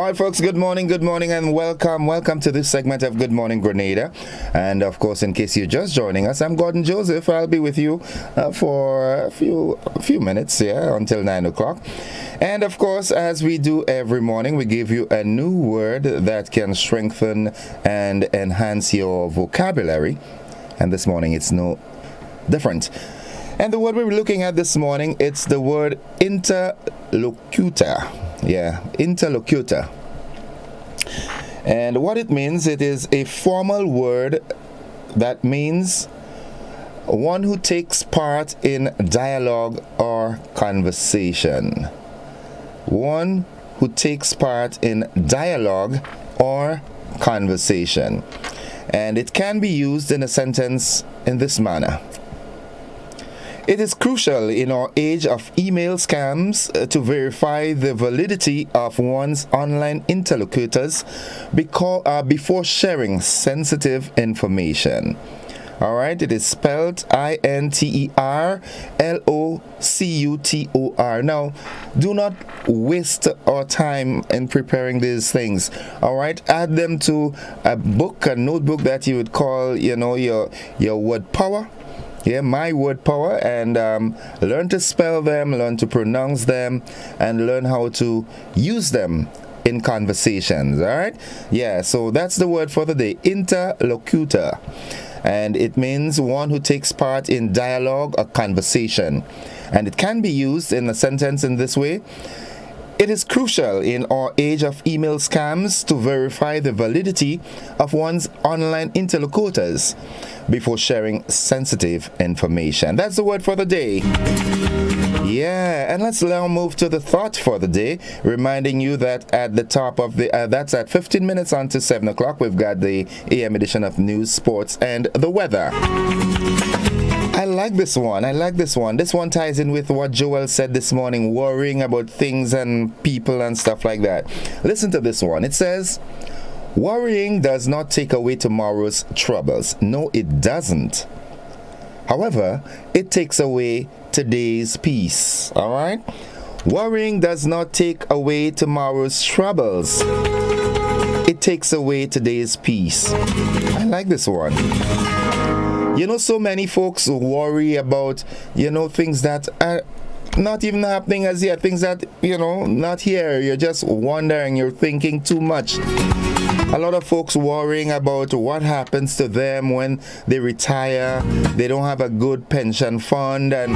right, folks, good morning, and welcome to this segment of Good Morning Grenada. And of course, in case you're just joining us, I'm Gordon Joseph. I'll be with you for a few minutes, until 9 o'clock. And of course, as we do every morning, we give you a new word that can strengthen and enhance your vocabulary. And this morning, it's no different. And the word we're looking at this morning, it's the word interlocutor. Interlocutor. And what it means, it is a formal word that means one who takes part in dialogue or conversation. One who takes part in dialogue or conversation. And it can be used in a sentence in this manner. It is crucial in our age of email scams to verify the validity of one's online interlocutors before sharing sensitive information. All right, it is spelled INTERLOCUTOR. Now, do not waste our time in preparing these things. All right, add them to a notebook that you would call, your word power. My word power, and learn to spell them, learn to pronounce them, and learn how to use them in conversations. All right? So that's the word for the day, interlocutor. And it means one who takes part in dialogue or conversation. And it can be used in a sentence in this way. It is crucial in our age of email scams to verify the validity of one's online interlocutors before sharing sensitive information. That's the word for the day. And let's now move to the thought for the day, reminding you that at the top of that's at 15 minutes on to 7 o'clock, we've got the AM edition of news, sports, and the weather. I like this one. This one ties in with what Joel said this morning, worrying about things and people and stuff like that. Listen to this one. It says, worrying does not take away tomorrow's troubles. No, it doesn't. However, it takes away today's peace. All right? Worrying does not take away tomorrow's troubles. It takes away today's peace. I like this one. So many folks worry about, things that are not even happening as yet, things that, not here. You're just wondering, you're thinking too much. A lot of folks worrying about what happens to them when they retire. They don't have a good pension fund, and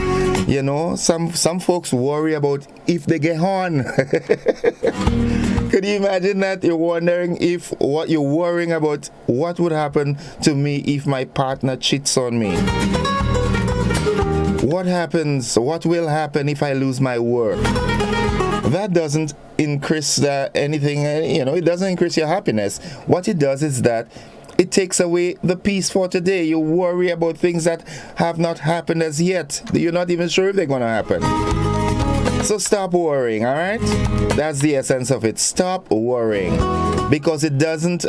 some folks worry about if they get on. Could you imagine that? You're wondering if what you're worrying about, what would happen to me if my partner cheats on me? What happens? What will happen if I lose my work? That doesn't increase anything, it doesn't increase your happiness. What it does is that it takes away the peace for today. You worry about things that have not happened as yet. You're not even sure if they're going to happen. So stop worrying, all right? That's the essence of it. Stop worrying, because it doesn't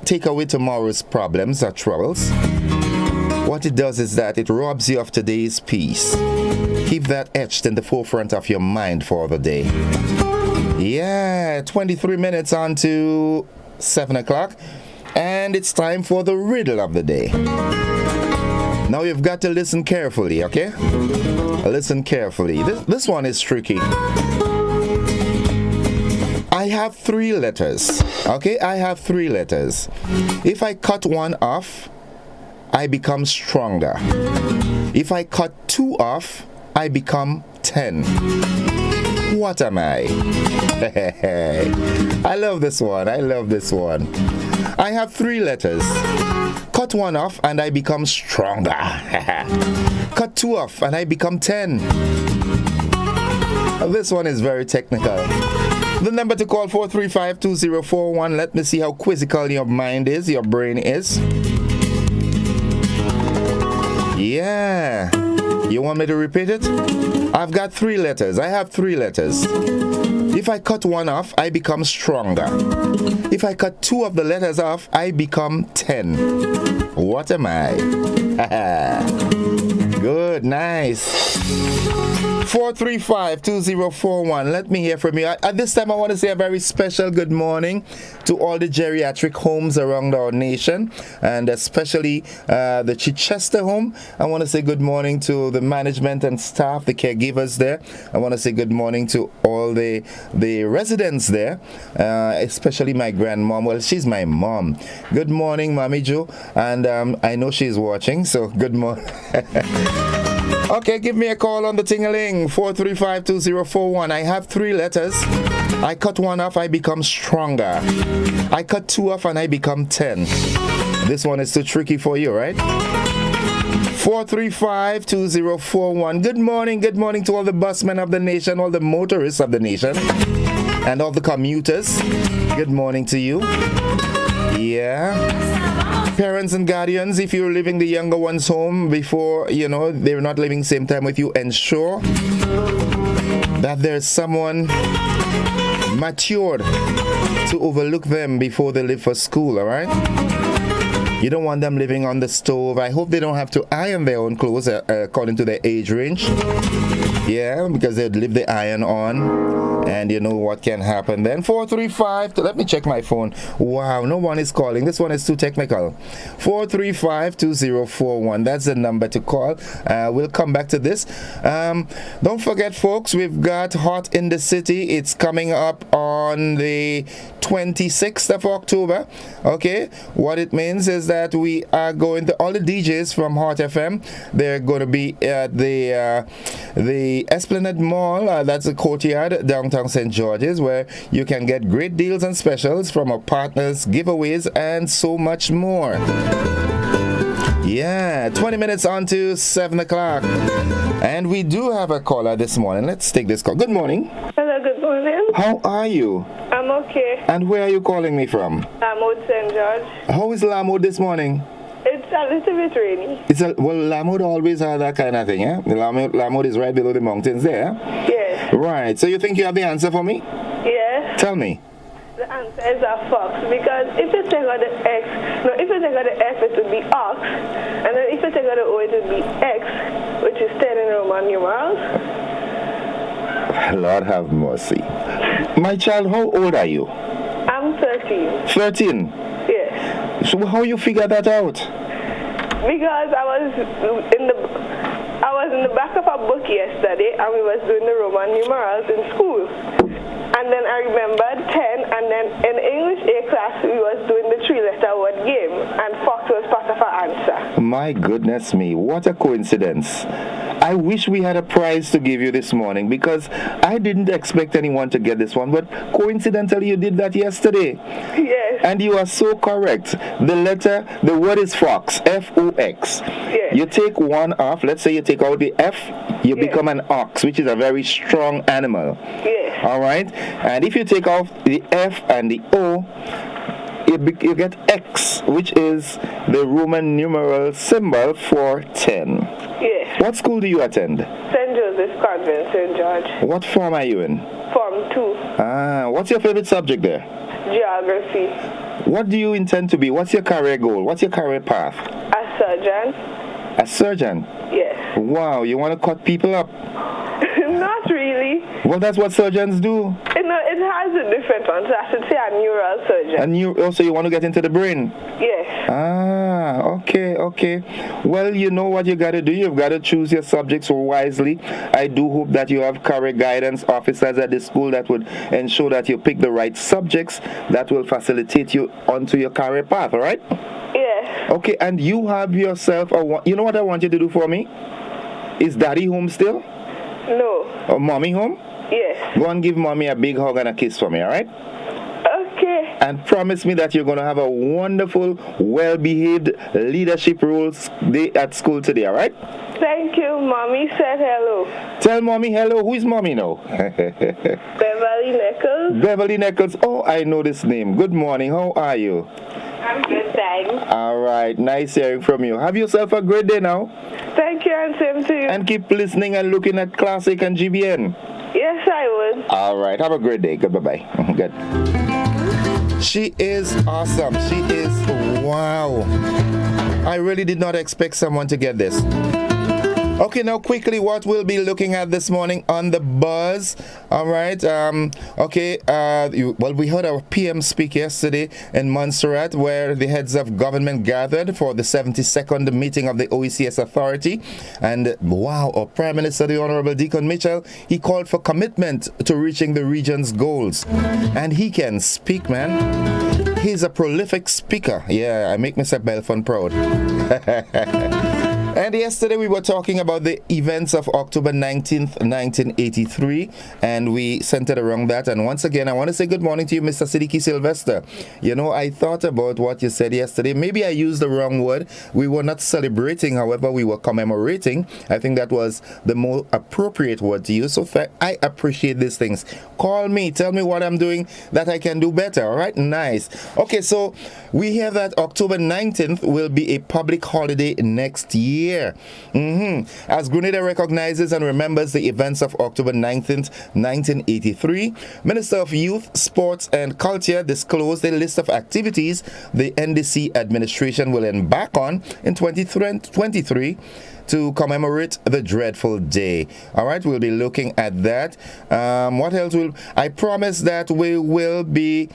take away tomorrow's problems or troubles. What it does is that it robs you of today's peace. Keep that etched in the forefront of your mind for the day. 23 minutes on to 7 o'clock, and it's time for the riddle of the day. Now you've got to listen carefully, okay? Listen carefully. This one is tricky. I have 3 letters, okay? I have 3 letters. If I cut one off, I become stronger. If I cut 2 off, I become 10. What am I? I love this one. I have 3 letters. Cut 1 off and I become stronger. Cut 2 off and I become 10. This one is very technical. The number to call 435-2041. Let me see how quizzical your mind is, your brain is. You want me to repeat it? I've got 3 letters. I have 3 letters. If I cut 1 off, I become stronger. If I cut 2 of the letters off, I become 10. What am I? Good, nice. 435-2041. Let me hear from you. At this time, I want to say a very special good morning to all the geriatric homes around our nation, and especially the Chichester home. I want to say good morning to the management and staff, the caregivers there. I want to say good morning to all the residents there, especially my grandmom. Well, she's my mom. Good morning, Mommy Joe. And I know she's watching, so good morning. Okay, give me a call on the ting-a-ling, 435-2041. I have 3 letters. I cut 1 off, I become stronger. I cut 2 off and I become 10. This one is too tricky for you, right? 435-2041. Good morning to all the busmen of the nation, all the motorists of the nation, and all the commuters. Good morning to you. Yeah. Parents and guardians, if you're leaving the younger ones home before, they're not living same time with you, ensure that there's someone matured to overlook them before they leave for school, all right? You don't want them living on the stove. I hope they don't have to iron their own clothes according to their age range. Yeah, because they'd leave the iron on. And you know what can happen then. 435, let me check my phone. Wow, no one is calling. This one is too technical. 435-2041. That's the number to call. We'll come back to this. Don't forget, folks, we've got Hot in the City. It's coming up on the 26th of October. Okay, what it means is that we are going to, all the DJs from Hot FM, they're going to be at the Esplanade Mall, that's a courtyard downtown St. George's, where you can get great deals and specials from our partners, giveaways, and so much more. Yeah, 20 minutes on to 7 o'clock. And we do have a caller this morning. Let's take this call. Good morning. Hello, good morning. How are you? I'm okay. And where are you calling me from? Lamode, St. George. How is Lamode this morning? It's a little bit rainy. Well, Lamode always has that kind of thing, eh? Lamode is right below the mountains there. Yes. Right. So you think you have the answer for me? Yes. Tell me. The answer is a fox, because if you take out the X, if you take out the F, it would be ox, and then if you take out the O, it would be X, which is 10 in Roman numerals. Lord have mercy. My child, how old are you? I'm 13. 13? Yes. So how you figure that out? Because I was in the back of a book yesterday, and we was doing the Roman numerals in school. And then I remembered 10, and then in English A class, we was doing the 3-letter word game, and fox was part of our answer. My goodness me, what a coincidence. I wish we had a prize to give you this morning, because I didn't expect anyone to get this one, but coincidentally you did that yesterday. Yes. And you are so correct. The word is fox, F-O-X. Yes. You take 1 off, let's say you take out the F, you become an ox, which is a very strong animal. Yes. All right? And if you take off the F and the O, you get X, which is the Roman numeral symbol for 10. Yes. What school do you attend? St. Joseph's Convent, St. George. What form are you in? Form 2. What's your favorite subject there? Geography. What do you intend to be? What's your career goal? What's your career path? A surgeon. A surgeon? Yes. Wow, you want to cut people up? Not really. Well, that's what surgeons do. It has a different one, so I should say a neural surgeon. Also, you want to get into the brain? Yes. Okay. Well, you know what you got to do. You've got to choose your subjects wisely. I do hope that you have career guidance officers at the school that would ensure that you pick the right subjects that will facilitate you onto your career path, all right? Yes. Okay, and you have yourself you know what I want you to do for me? Is Daddy home still? No. Or Mommy home? Yes. Go and give Mommy a big hug and a kiss for me, all right? Okay. And promise me that you're going to have a wonderful, well-behaved leadership roles day at school today, all right? Thank you. Mommy said hello. Tell Mommy hello. Who is Mommy now? Beverly Nichols. Beverly Nichols. Oh, I know this name. Good morning. How are you? I'm good, thanks. All right. Nice hearing from you. Have yourself a great day now. Thank you, and same to you. And keep listening and looking at Classic and GBN. Yes, I would. All right. Have a great day. Good. Bye-bye. Good. She is awesome. She is wow. I really did not expect someone to get this. Okay, now quickly, what we'll be looking at this morning on the buzz. All right. We heard our PM speak yesterday in Montserrat, where the heads of government gathered for the 72nd meeting of the OECS Authority. And wow, our Prime Minister, the Honorable Deacon Mitchell, he called for commitment to reaching the region's goals. And he can speak, man. He's a prolific speaker. Yeah, I make Mr. Belfon proud. And yesterday we were talking about the events of October 19th, 1983, and we centered around that. And once again, I want to say good morning to you, Mr. Siddiqui Sylvester. You know, I thought about what you said yesterday. Maybe I used the wrong word. We were not celebrating, however, we were commemorating. I think that was the more appropriate word to use. So I appreciate these things. Call me, tell me what I'm doing that I can do better. All right, nice. Okay, so we hear that October 19th will be a public holiday next year. As Grenada recognizes and remembers the events of October 19th, 1983, Minister of Youth, Sports and Culture disclosed a list of activities the NDC administration will embark on in 2023 to commemorate the dreadful day. All right, we'll be looking at that. What else I promise that we will be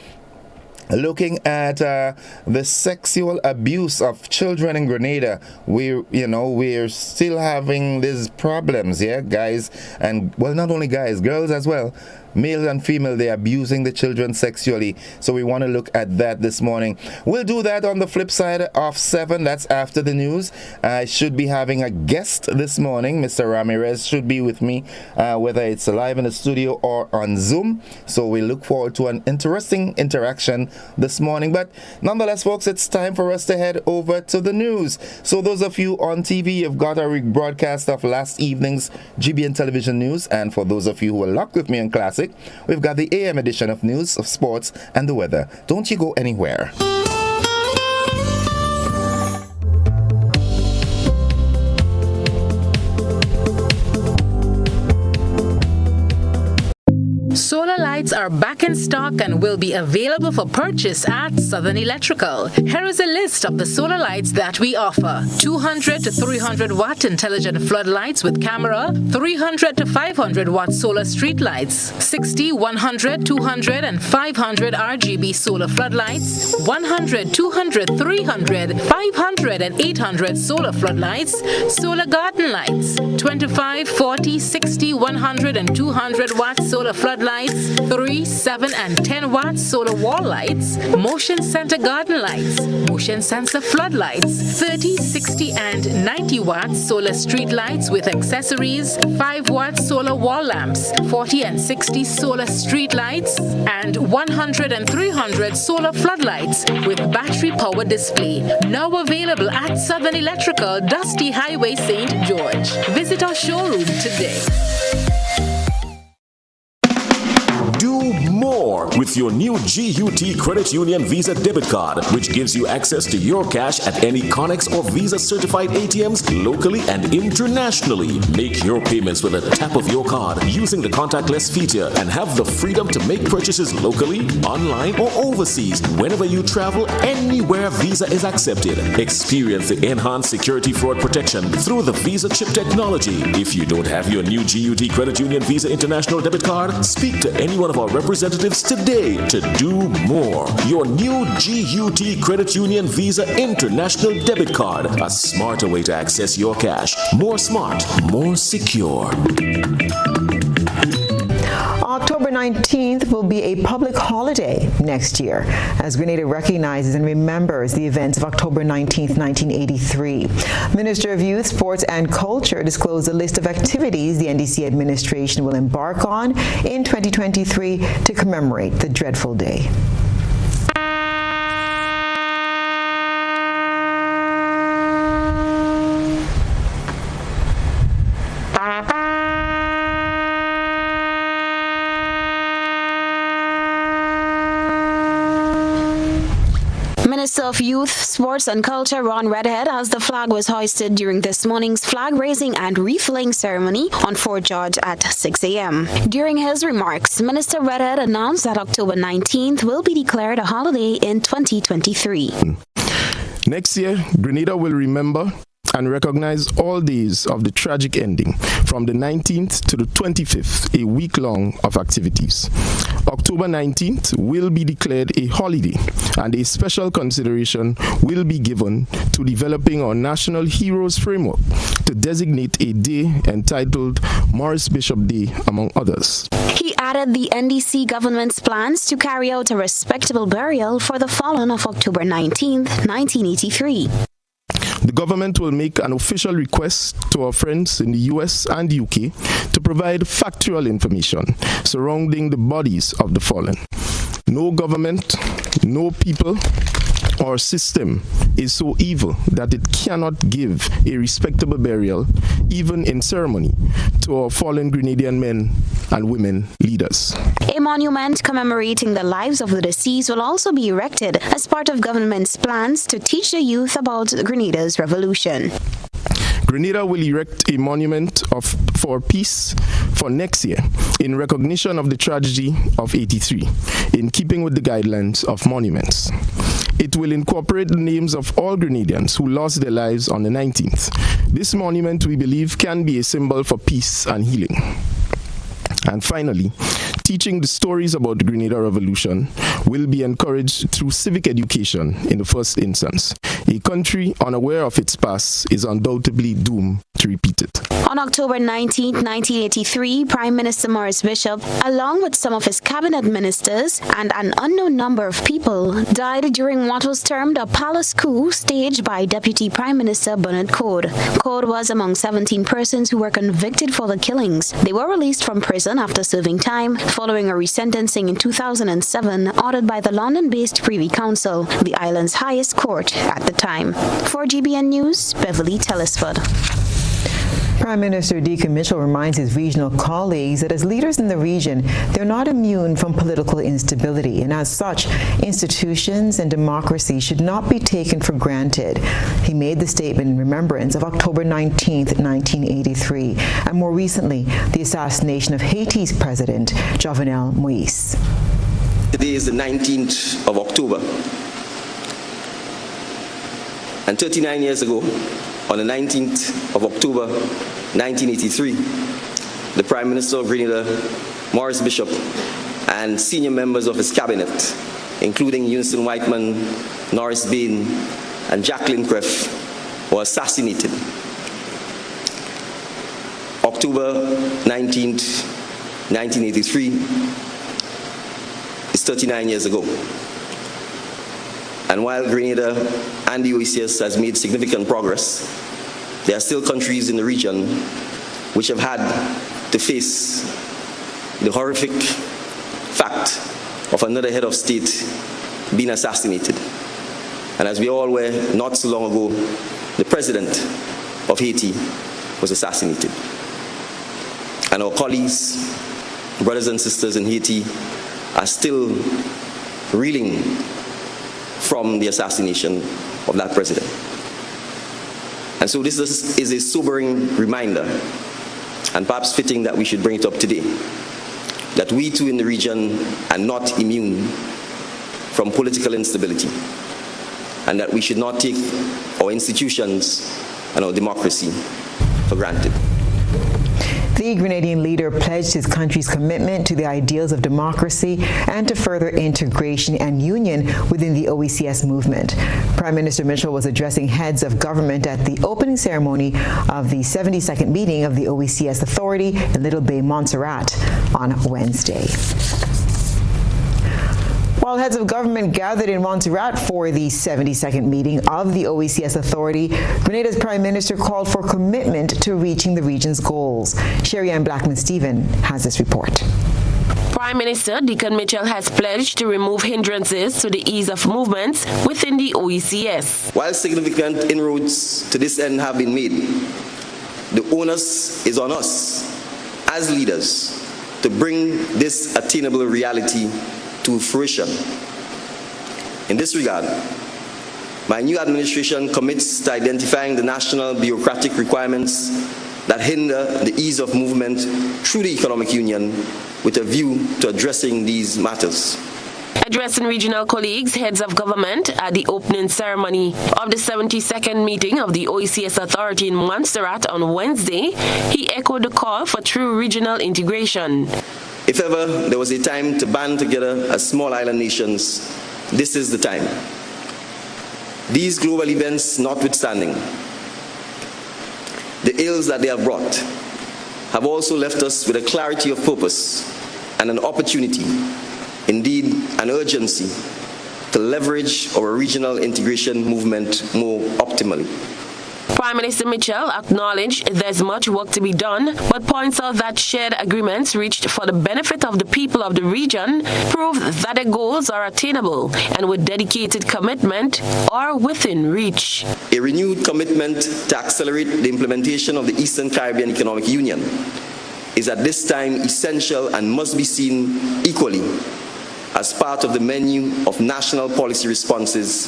looking at the sexual abuse of children in Grenada. We're still having these problems, guys, and well, not only guys, girls as well. Male and female, they're abusing the children sexually. So we want to look at that this morning. We'll do that on the flip side of 7. That's after the news. I should be having a guest this morning. Mr. Ramirez should be with me, whether it's live in the studio or on Zoom. So we look forward to an interesting interaction this morning. But nonetheless, folks, it's time for us to head over to the news. So those of you on TV, you've got a rebroadcast of last evening's GBN television news. And for those of you who are locked with me on Classic, we've got the AM edition of news, of sports, and the weather. Don't you go anywhere. Solar lights are back in stock and will be available for purchase at Southern Electrical. Here is a list of the solar lights that we offer. 200 to 300 watt intelligent floodlights with camera, 300 to 500 watt solar street lights, 60, 100, 200 and 500 RGB solar floodlights, 100, 200, 300, 500 and 800 solar floodlights, solar garden lights, 25, 40, 60, 100 and 200 watt solar floodlights, 3, 7 and 10 watt solar wall lights, motion center garden lights, motion sensor floodlights, 30, 60 and 90 watt solar street lights with accessories, 5 watt solar wall lamps, 40 and 60 solar street lights, and 100 and 300 solar floodlights with battery power display. Now available at Southern Electrical, Dusty Highway, St. George. Visit our showroom today. Do more with your new GUT Credit Union Visa debit card, which gives you access to your cash at any Connex or Visa certified ATMs locally and internationally. Make your payments with a tap of your card using the contactless feature and have the freedom to make purchases locally, online, or overseas whenever you travel, anywhere Visa is accepted. Experience the enhanced security fraud protection through the Visa chip technology. If you don't have your new GUT Credit Union Visa International debit card, speak to any one of our representatives today to do more. Your new GUT Credit Union Visa International debit card, a smarter way to access your cash. More smart, more secure. October 19th will be a public holiday next year as Grenada recognizes and remembers the events of October 19th, 1983. Minister of Youth, Sports and Culture disclosed a list of activities the NDC administration will embark on in 2023 to commemorate the dreadful day. Minister of Youth, Sports and Culture Ron Redhead as the flag was hoisted during this morning's flag raising and refilling ceremony on Fort George at 6 a.m. During his remarks, Minister Redhead announced that October 19th will be declared a holiday in 2023. Next year, Grenada will remember and recognize all days of the tragic ending from the 19th to the 25th, a week long of activities. October 19th will be declared a holiday, and a special consideration will be given to developing our National Heroes Framework to designate a day entitled Morris Bishop Day, among others. He added the NDC government's plans to carry out a respectable burial for the fallen of October 19, 1983. The government will make an official request to our friends in the US and UK to provide factual information surrounding the bodies of the fallen. No government, no people, or system is so evil that it cannot give a respectable burial, even in ceremony, to our fallen Grenadian men and women leaders. A monument commemorating the lives of the deceased will also be erected as part of government's plans to teach the youth about Grenada's revolution. Grenada will erect a monument for peace for next year in recognition of the tragedy of '83, in keeping with the guidelines of monuments. It will incorporate the names of all Grenadians who lost their lives on the 19th. This monument, we believe, can be a symbol for peace and healing. And finally, teaching the stories about the Grenada Revolution will be encouraged through civic education in the first instance. A country unaware of its past is undoubtedly doomed to repeat it. On October 19, 1983, Prime Minister Morris Bishop, along with some of his cabinet ministers and an unknown number of people, died during what was termed a palace coup staged by Deputy Prime Minister Bernard Coad. Coad was among 17 persons who were convicted for the killings. They were released from prison after serving time, following a resentencing in 2007 ordered by the London-based Privy Council, the island's highest court at the time. For GBN News, Beverly Telesford. Prime Minister Deacon Mitchell reminds his regional colleagues that as leaders in the region, they're not immune from political instability, and as such, institutions and democracy should not be taken for granted. He made the statement in remembrance of October 19, 1983, and more recently, the assassination of Haiti's President, Jovenel Moïse. Today is the 19th of October, and 39 years ago, on the 19th of October 1983, the Prime Minister of Grenada, Morris Bishop, and senior members of his cabinet, including Eunice Whiteman, Norris Bain, and Jacqueline Creff, were assassinated. October 19th, 1983 is 39 years ago. And while Grenada and the OECS has made significant progress, there are still countries in the region which have had to face the horrific fact of another head of state being assassinated. And as we all were not so long ago, the president of Haiti was assassinated. And our colleagues, brothers and sisters in Haiti, are still reeling from the assassination of that president. And so this is a sobering reminder, and perhaps fitting that we should bring it up today, that we too in the region are not immune from political instability, and that we should not take our institutions and our democracy for granted. The Grenadian leader pledged his country's commitment to the ideals of democracy and to further integration and union within the OECS movement. Prime Minister Mitchell was addressing heads of government at the opening ceremony of the 72nd meeting of the OECS Authority in Little Bay, Montserrat on Wednesday. While heads of government gathered in Montserrat for the 72nd meeting of the OECS Authority, Grenada's Prime Minister called for commitment to reaching the region's goals. Sherry-Ann Blackman-Stephen has this report. Prime Minister Deacon Mitchell has pledged to remove hindrances to the ease of movements within the OECS. While significant inroads to this end have been made, the onus is on us as leaders to bring this attainable reality to fruition. In this regard, my new administration commits to identifying the national bureaucratic requirements that hinder the ease of movement through the economic union with a view to addressing these matters. Addressing regional colleagues, heads of government at the opening ceremony of the 72nd meeting of the OECS Authority in Montserrat on Wednesday, he echoed the call for true regional integration. If ever there was a time to band together as small island nations, this is the time. These global events notwithstanding, the ills that they have brought have also left us with a clarity of purpose and an opportunity, indeed an urgency, to leverage our regional integration movement more optimally. Prime Minister Mitchell acknowledged there's much work to be done, but points out that shared agreements reached for the benefit of the people of the region prove that the goals are attainable and with dedicated commitment are within reach. A renewed commitment to accelerate the implementation of the Eastern Caribbean Economic Union is at this time essential and must be seen equally as part of the menu of national policy responses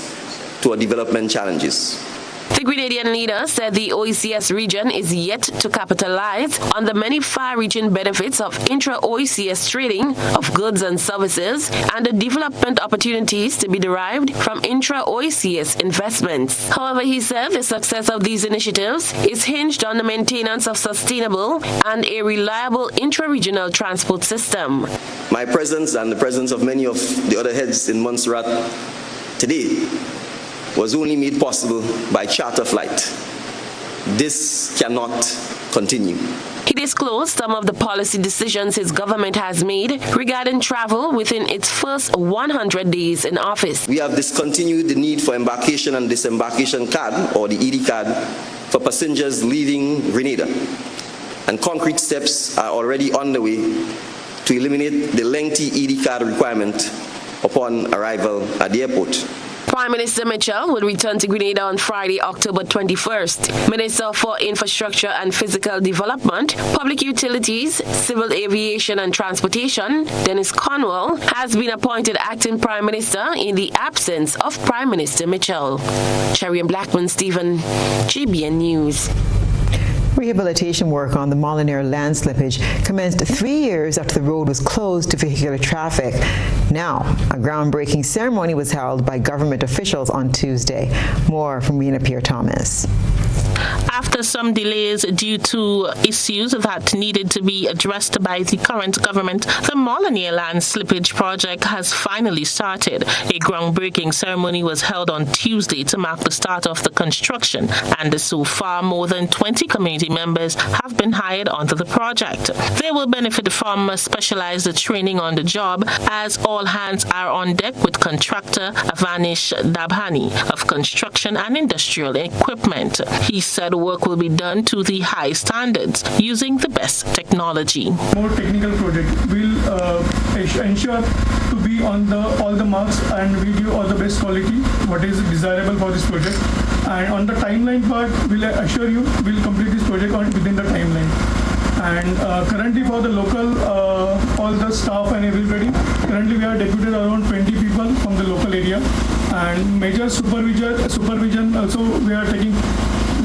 to our development challenges. The Grenadian leader said the OECS region is yet to capitalize on the many far-reaching benefits of intra-OECS trading of goods and services and the development opportunities to be derived from intra-OECS investments. However, he said the success of these initiatives is hinged on the maintenance of sustainable and a reliable intra-regional transport system. My presence and the presence of many of the other heads in Montserrat today was only made possible by charter flight. This cannot continue. He disclosed some of the policy decisions his government has made regarding travel within its first 100 days in office. We have discontinued the need for embarkation and disembarkation card, or the ED card, for passengers leaving Grenada. And concrete steps are already on the way to eliminate the lengthy ED card requirement upon arrival at the airport. Prime Minister Mitchell will return to Grenada on Friday, October 21st. Minister for Infrastructure and Physical Development, Public Utilities, Civil Aviation and Transportation, Dennis Cornwall, has been appointed acting Prime Minister in the absence of Prime Minister Mitchell. Cherian Blackman Stephen, GBN News. Rehabilitation work on the Molinaire land slippage commenced 3 years after the road was closed to vehicular traffic. Now, a groundbreaking ceremony was held by government officials on Tuesday. More from Rena Pierre-Thomas. After some delays due to issues that needed to be addressed by the current government, the Molinaire land slippage project has finally started. A groundbreaking ceremony was held on Tuesday to mark the start of the construction, and so far more than 20 community members have been hired onto the project. They will benefit from specialized training on the job, as all hands are on deck with contractor Avanish Dabhani of Construction and Industrial Equipment. He said work will be done to the high standards using the best technology. More technical project will ensure to be on all the marks, and we give all the best quality what is desirable for this project. And on the timeline part, we'll assure you we'll complete this project within the timeline. And currently for the local, all the staff and everybody, currently we are deputed around 20 people from the local area, and major supervision also we are taking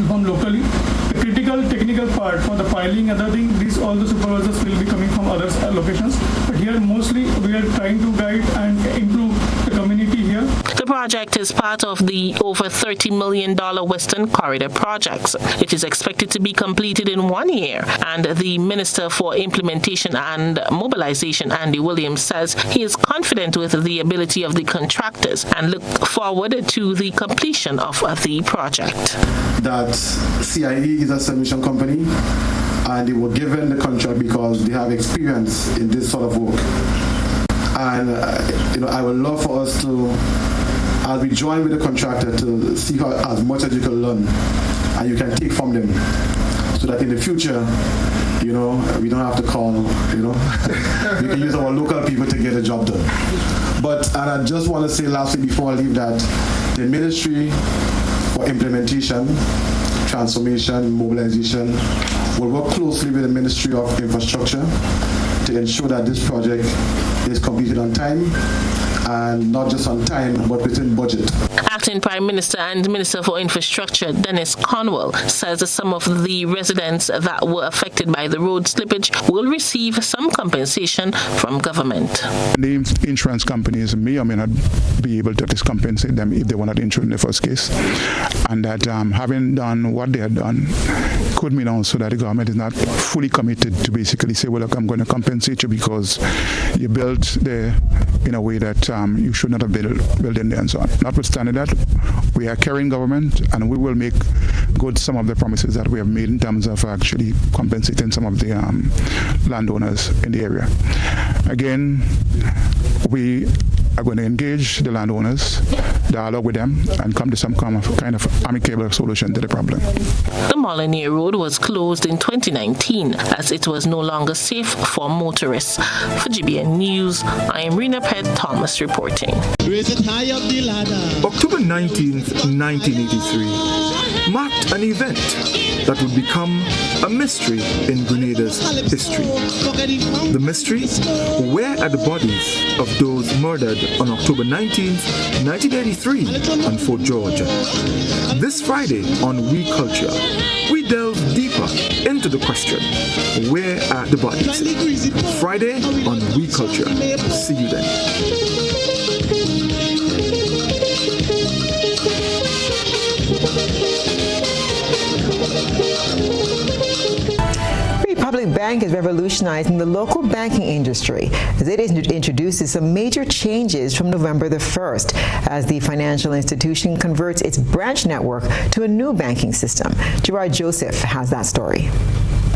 from locally. The critical technical part for the filing, other thing, these all the supervisors will be coming from other locations. But here mostly we are trying to guide and improve the community here. The project is part of the over $30 million Western Corridor projects. It is expected to be completed in 1 year, and the Minister for Implementation and Mobilization, Andy Williams, says he is confident with the ability of the contractors and look forward to the completion of the project. That CIE is a submission company, and they were given the contract because they have experience in this sort of work. And I would love for us to, as we join with the contractor, to see as much as you can learn and you can take from them, so that in the future, we don't have to call, we can use our local people to get the job done. And I just want to say lastly before I leave that the Ministry for Implementation, Transformation, Mobilization will work closely with the Ministry of Infrastructure to ensure that this project is completed on time and not just on time, but within budget. Acting Prime Minister and Minister for Infrastructure Dennis Cornwall says that some of the residents that were affected by the road slippage will receive some compensation from government. The insurance companies may or may not be able to just compensate them if they were not insured in the first case, and that having done what they had done could mean also that the government is not fully committed to basically say, well, look, I'm going to compensate you because you built there in a way that you should not have built in there and so on. Notwithstanding that, we are carrying government and we will make good some of the promises that we have made in terms of actually compensating some of the landowners in the area. Again, we are going to engage the landowners, dialogue with them, and come to some kind of amicable solution to the problem. The Molyneux Road was closed in 2019 as it was no longer safe for motorists. For GBN News, I am Rena Pett Thomas reporting. October 19th, 1983 marked an event that would become a mystery in Grenada's history. The mystery, where are the bodies of those murdered on October 19th, 1983 on Fort George? This Friday on We Culture, we delve deeper into the question, where are the bodies? Friday on We Culture. See you then. Republic Bank is revolutionizing the local banking industry as it introduces some major changes from November the 1st as the financial institution converts its branch network to a new banking system. Gerard Joseph has that story.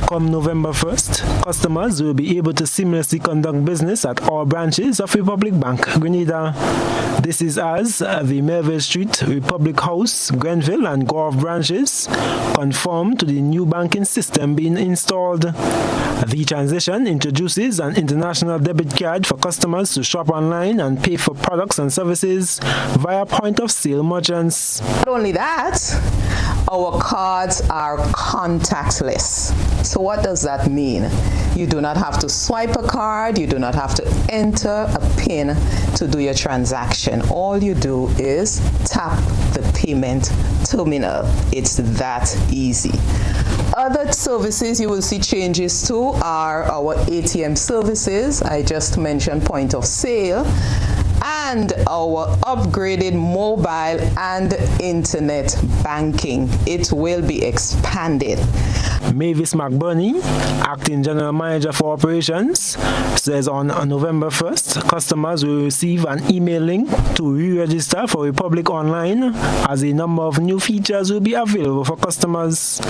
Come November 1st, customers will be able to seamlessly conduct business at all branches of Republic Bank, Grenada. This is as the Melville Street, Republic House, Grenville and Grove branches conform to the new banking system being installed. The transition introduces an international debit card for customers to shop online and pay for products and services via point-of-sale merchants. Not only that, our cards are contactless. So what does that mean? You do not have to swipe a card, you do not have to enter a PIN to do your transaction. All you do is tap the payment terminal. It's that easy. Other services you will see changes to are our ATM services. I just mentioned point of sale, and our upgraded mobile and internet banking. It will be expanded. Mavis McBurney, Acting General Manager for Operations, says on November 1st, customers will receive an email link to re-register for Republic Online as a number of new features will be available for customers.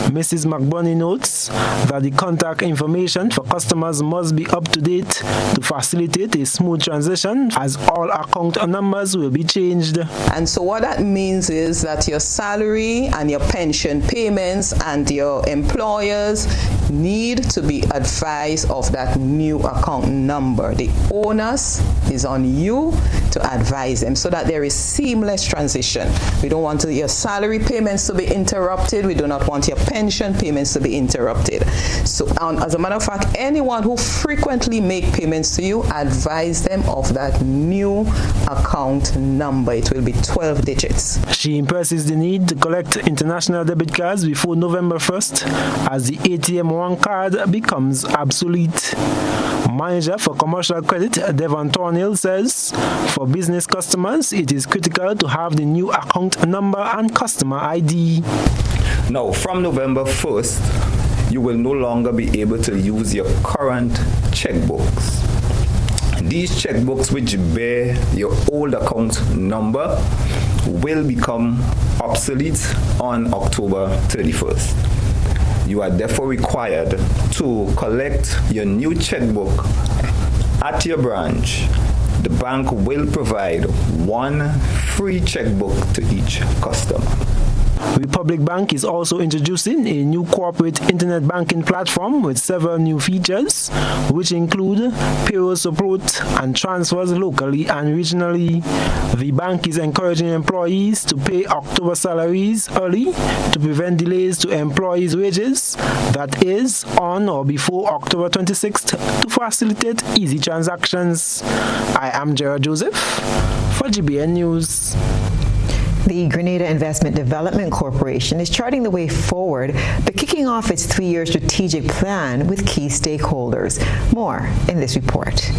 Mrs. McBurney notes that the contact information for customers must be up to date to facilitate a smooth transition as all account numbers will be changed. And so what that means is that your salary and your pension payments and your employers need to be advised of that new account number. The onus is on you to advise them so that there is seamless transition. We don't want your salary payments to be interrupted. We do not want your pension payments to be interrupted. So as a matter of fact, anyone who frequently make payments to you, advise them of that new account number. It will be 12 digits. She impresses the need to collect international debit cards before November 1st as the ATM One card becomes obsolete. Manager for Commercial Credit, Devon Thornhill, says for business customers, it is critical to have the new account number and customer ID. Now, from November 1st, you will no longer be able to use your current checkbooks. These checkbooks which bear your old account number will become obsolete on October 31st. You are therefore required to collect your new checkbook at your branch. The bank will provide one free checkbook to each customer. Republic Bank is also introducing a new corporate internet banking platform with several new features, which include payroll support and transfers locally and regionally. The bank is encouraging employees to pay October salaries early to prevent delays to employees' wages, that is, on or before October 26th, to facilitate easy transactions. I am Gerard Joseph for GBN News. The Grenada Investment Development Corporation is charting the way forward by kicking off its 3-year strategic plan with key stakeholders. More in this report.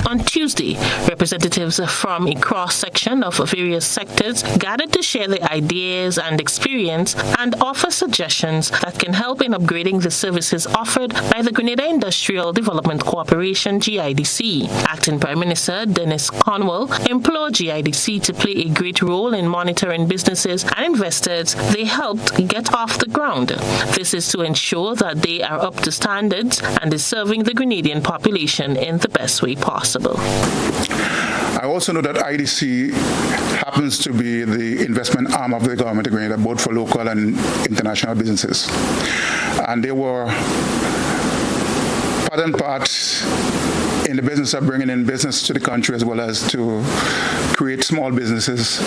On Tuesday, representatives from a cross-section of various sectors gathered to share their ideas and experience and offer suggestions that can help in upgrading the services offered by the Grenada Industrial Development Corporation, GIDC. Acting Prime Minister Dennis Cornwall implored GIDC to play a great role in monitoring businesses and investors they helped get off the ground. This is to ensure that they are up to standards and is serving the Grenadian population in the best way possible. I also know that IDC happens to be the investment arm of the government of Grenada, both for local and international businesses. And they were part and part in the business of bringing in business to the country, as well as to create small businesses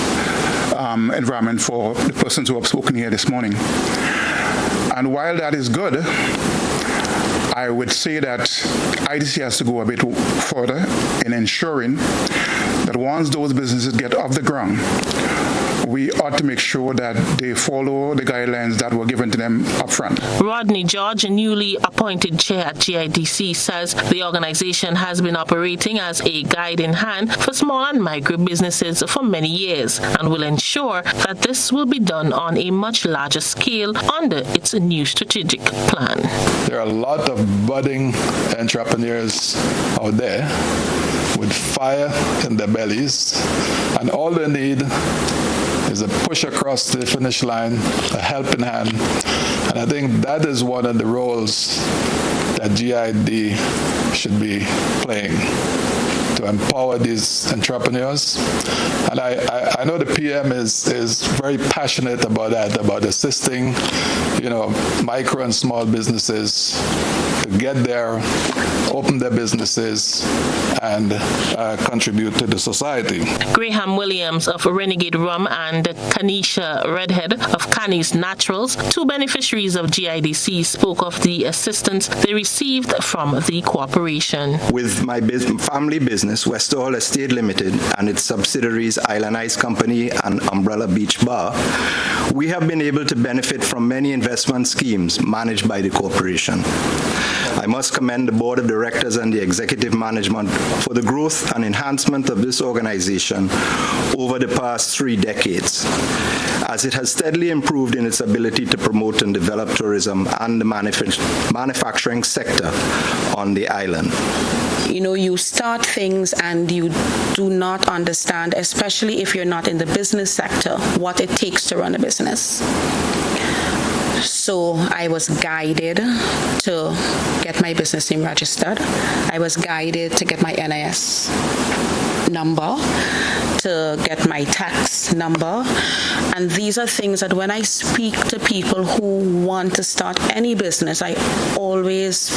environment for the persons who have spoken here this morning. And while that is good, I would say that IDC has to go a bit further in ensuring that once those businesses get off the ground, we ought to make sure that they follow the guidelines that were given to them up front. Rodney George, a newly appointed chair at GIDC, says the organization has been operating as a guiding hand for small and micro businesses for many years and will ensure that this will be done on a much larger scale under its new strategic plan. There are a lot of budding entrepreneurs out there with fire in their bellies, and all they need is a push across the finish line, a helping hand. And I think that is one of the roles that GID should be playing, to empower these entrepreneurs. And I know the PM is very passionate about that, about assisting, micro and small businesses to get there, open their businesses, and contribute to the society. Graham Williams of Renegade Rum and Kanisha Redhead of Canis Naturals, two beneficiaries of GIDC, spoke of the assistance they received from the corporation. With my family business, Westerhall Estate Limited, and its subsidiaries Island Ice Company and Umbrella Beach Bar, we have been able to benefit from many investment schemes managed by the corporation. I must commend the board of directors and the executive management for the growth and enhancement of this organization over the past 3 decades, as it has steadily improved in its ability to promote and develop tourism and the manufacturing sector on the island. You start things and you do not understand, especially if you're not in the business sector, what it takes to run a business. So I was guided to get my business name registered. I was guided to get my NIS number, to get my tax number. And these are things that when I speak to people who want to start any business, I always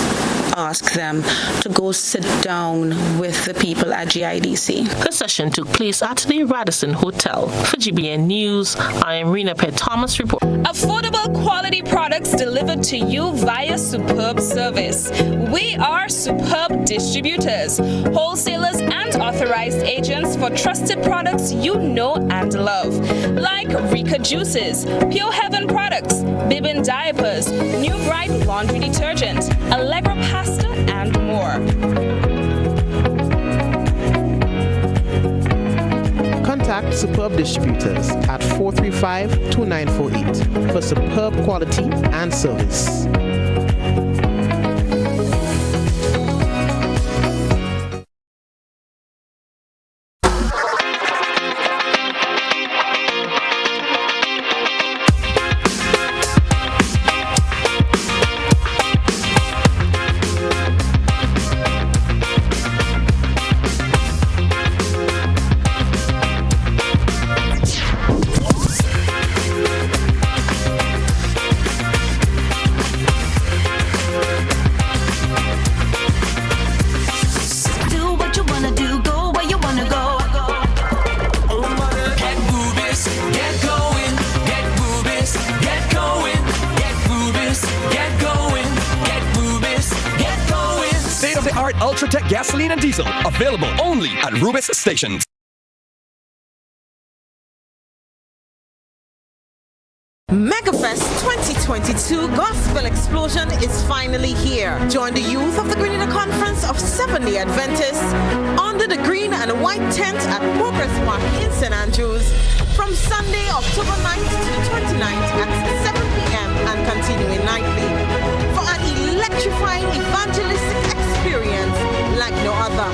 ask them to go sit down with the people at GIDC. The session took place at the Radisson Hotel. For GBN News, I am Rena Pett Thomas reporting. Affordable quality products delivered to you via Superb Service. We are Superb Distributors, wholesalers and authorized agents for trusted products you know and love, like Rika Juices, Pure Heaven products, Bibin diapers, New Bright laundry detergent, Allegra pasta, and more. Contact Superb Distributors at 435-2948 for superb quality and service. state-of-the-art Ultratech gasoline and diesel. Available only at Rubis stations. MegaFest 2022 Gospel Explosion is finally here. Join the youth of the Grenada Conference of Seventh-day Adventists under the green and white tent at Progress Park in St. Andrews from Sunday, October 9th to the 29th at 7 p.m. and continuing nightly for an electrifying evangelistic experience like no other.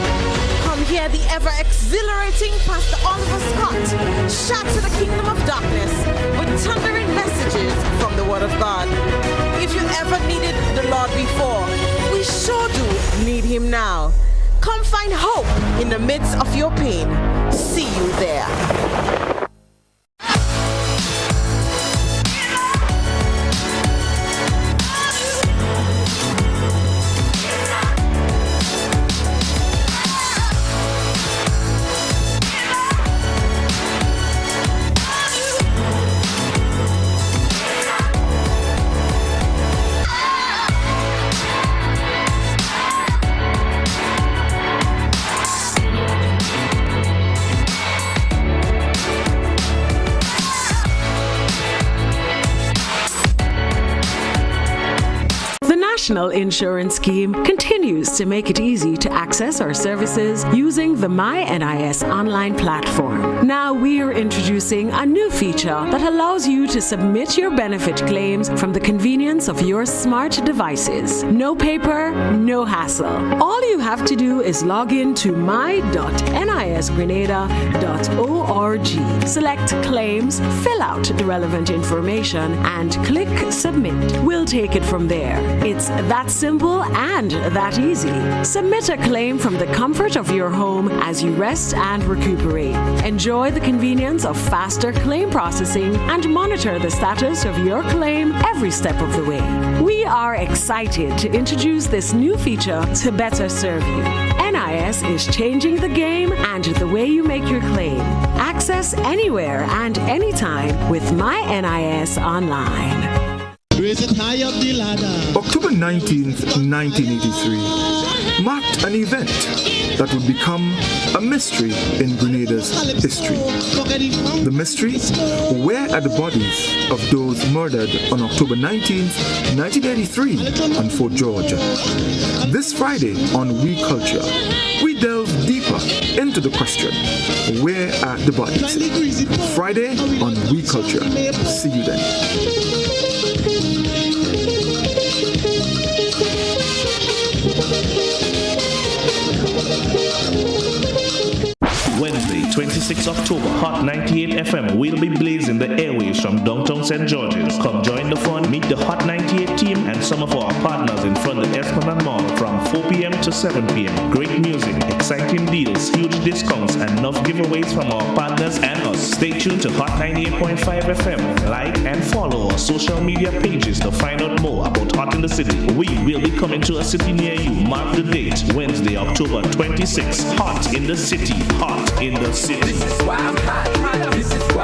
Come hear the ever-exhilarating Pastor Oliver Scott shatter the kingdom of darkness with thundering messages from the Word of God. If you ever needed the Lord before, we sure do need Him now. Come find hope in the midst of your pain. See you there. National Insurance Scheme continues to make it easy to access our services using the MyNIS online platform. Now we're introducing a new feature that allows you to submit your benefit claims from the convenience of your smart devices. No paper, no hassle. All you have to do is log in to my.nisgrenada.org. Select claims, fill out the relevant information, and click submit. We'll take it from there. It's that simple and that easy. Submit a claim from the comfort of your home as you rest and recuperate. Enjoy the convenience of faster claim processing and monitor the status of your claim every step of the way. We are excited to introduce this new feature to better serve you. NIS is changing the game and the way you make your claim. Access anywhere and anytime with MyNIS Online. October 19th, 1983 marked an event that would become a mystery in Grenada's history. The mystery, where are the bodies of those murdered on October 19th, 1983 on Fort George? This Friday on We Culture, we delve deeper into the question, where are the bodies? Friday on We Culture. See you then. Wednesday, 26 October, Hot 98 FM will be blazing the airwaves from downtown St. George's. Come join the fun, meet the Hot 98 team and some of our partners in front of the Esplanade Mall from 4 p.m. to 7 p.m. Great music, exciting deals, huge discounts, and enough giveaways from our partners and us. Stay tuned to Hot 98.5 FM. Like and follow our social media pages to find out more about Hot in the City. We will be coming to a city near you. Mark the date, Wednesday, October 26th. Hot in the City. Hot in the City. This is why I'm hot. This is why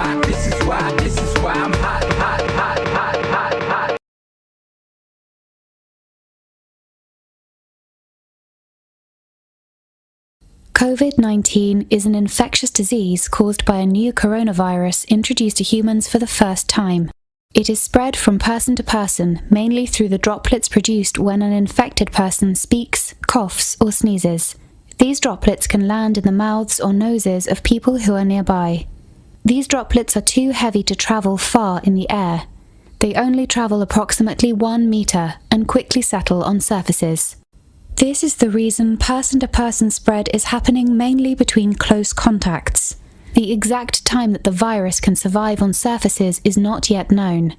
I'm hot. COVID-19 is an infectious disease caused by a new coronavirus introduced to humans for the first time. It is spread from person to person, mainly through the droplets produced when an infected person speaks, coughs, or sneezes. These droplets can land in the mouths or noses of people who are nearby. These droplets are too heavy to travel far in the air. They only travel approximately 1 meter and quickly settle on surfaces. This is the reason person-to-person spread is happening mainly between close contacts. The exact time that the virus can survive on surfaces is not yet known.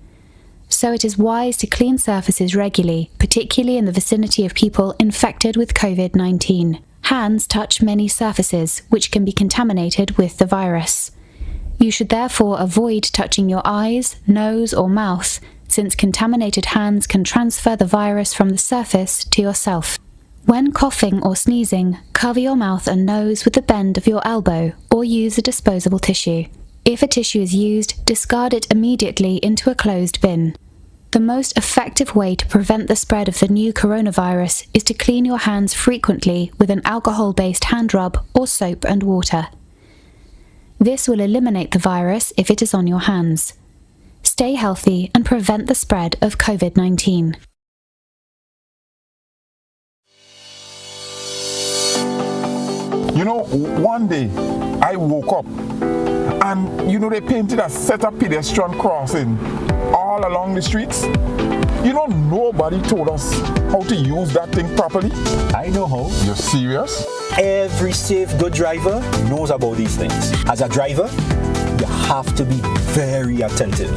So it is wise to clean surfaces regularly, particularly in the vicinity of people infected with COVID-19. Hands touch many surfaces, which can be contaminated with the virus. You should therefore avoid touching your eyes, nose, or mouth, since contaminated hands can transfer the virus from the surface to yourself. When coughing or sneezing, cover your mouth and nose with the bend of your elbow or use a disposable tissue. If a tissue is used, discard it immediately into a closed bin. The most effective way to prevent the spread of the new coronavirus is to clean your hands frequently with an alcohol-based hand rub or soap and water. This will eliminate the virus if it is on your hands. Stay healthy and prevent the spread of COVID-19. You know, one day I woke up and, you know, they painted a set of pedestrian crossing all along the streets. You know, nobody told us how to use that thing properly. I know how. You're serious? Every safe, good driver knows about these things. As a driver, you have to be very attentive.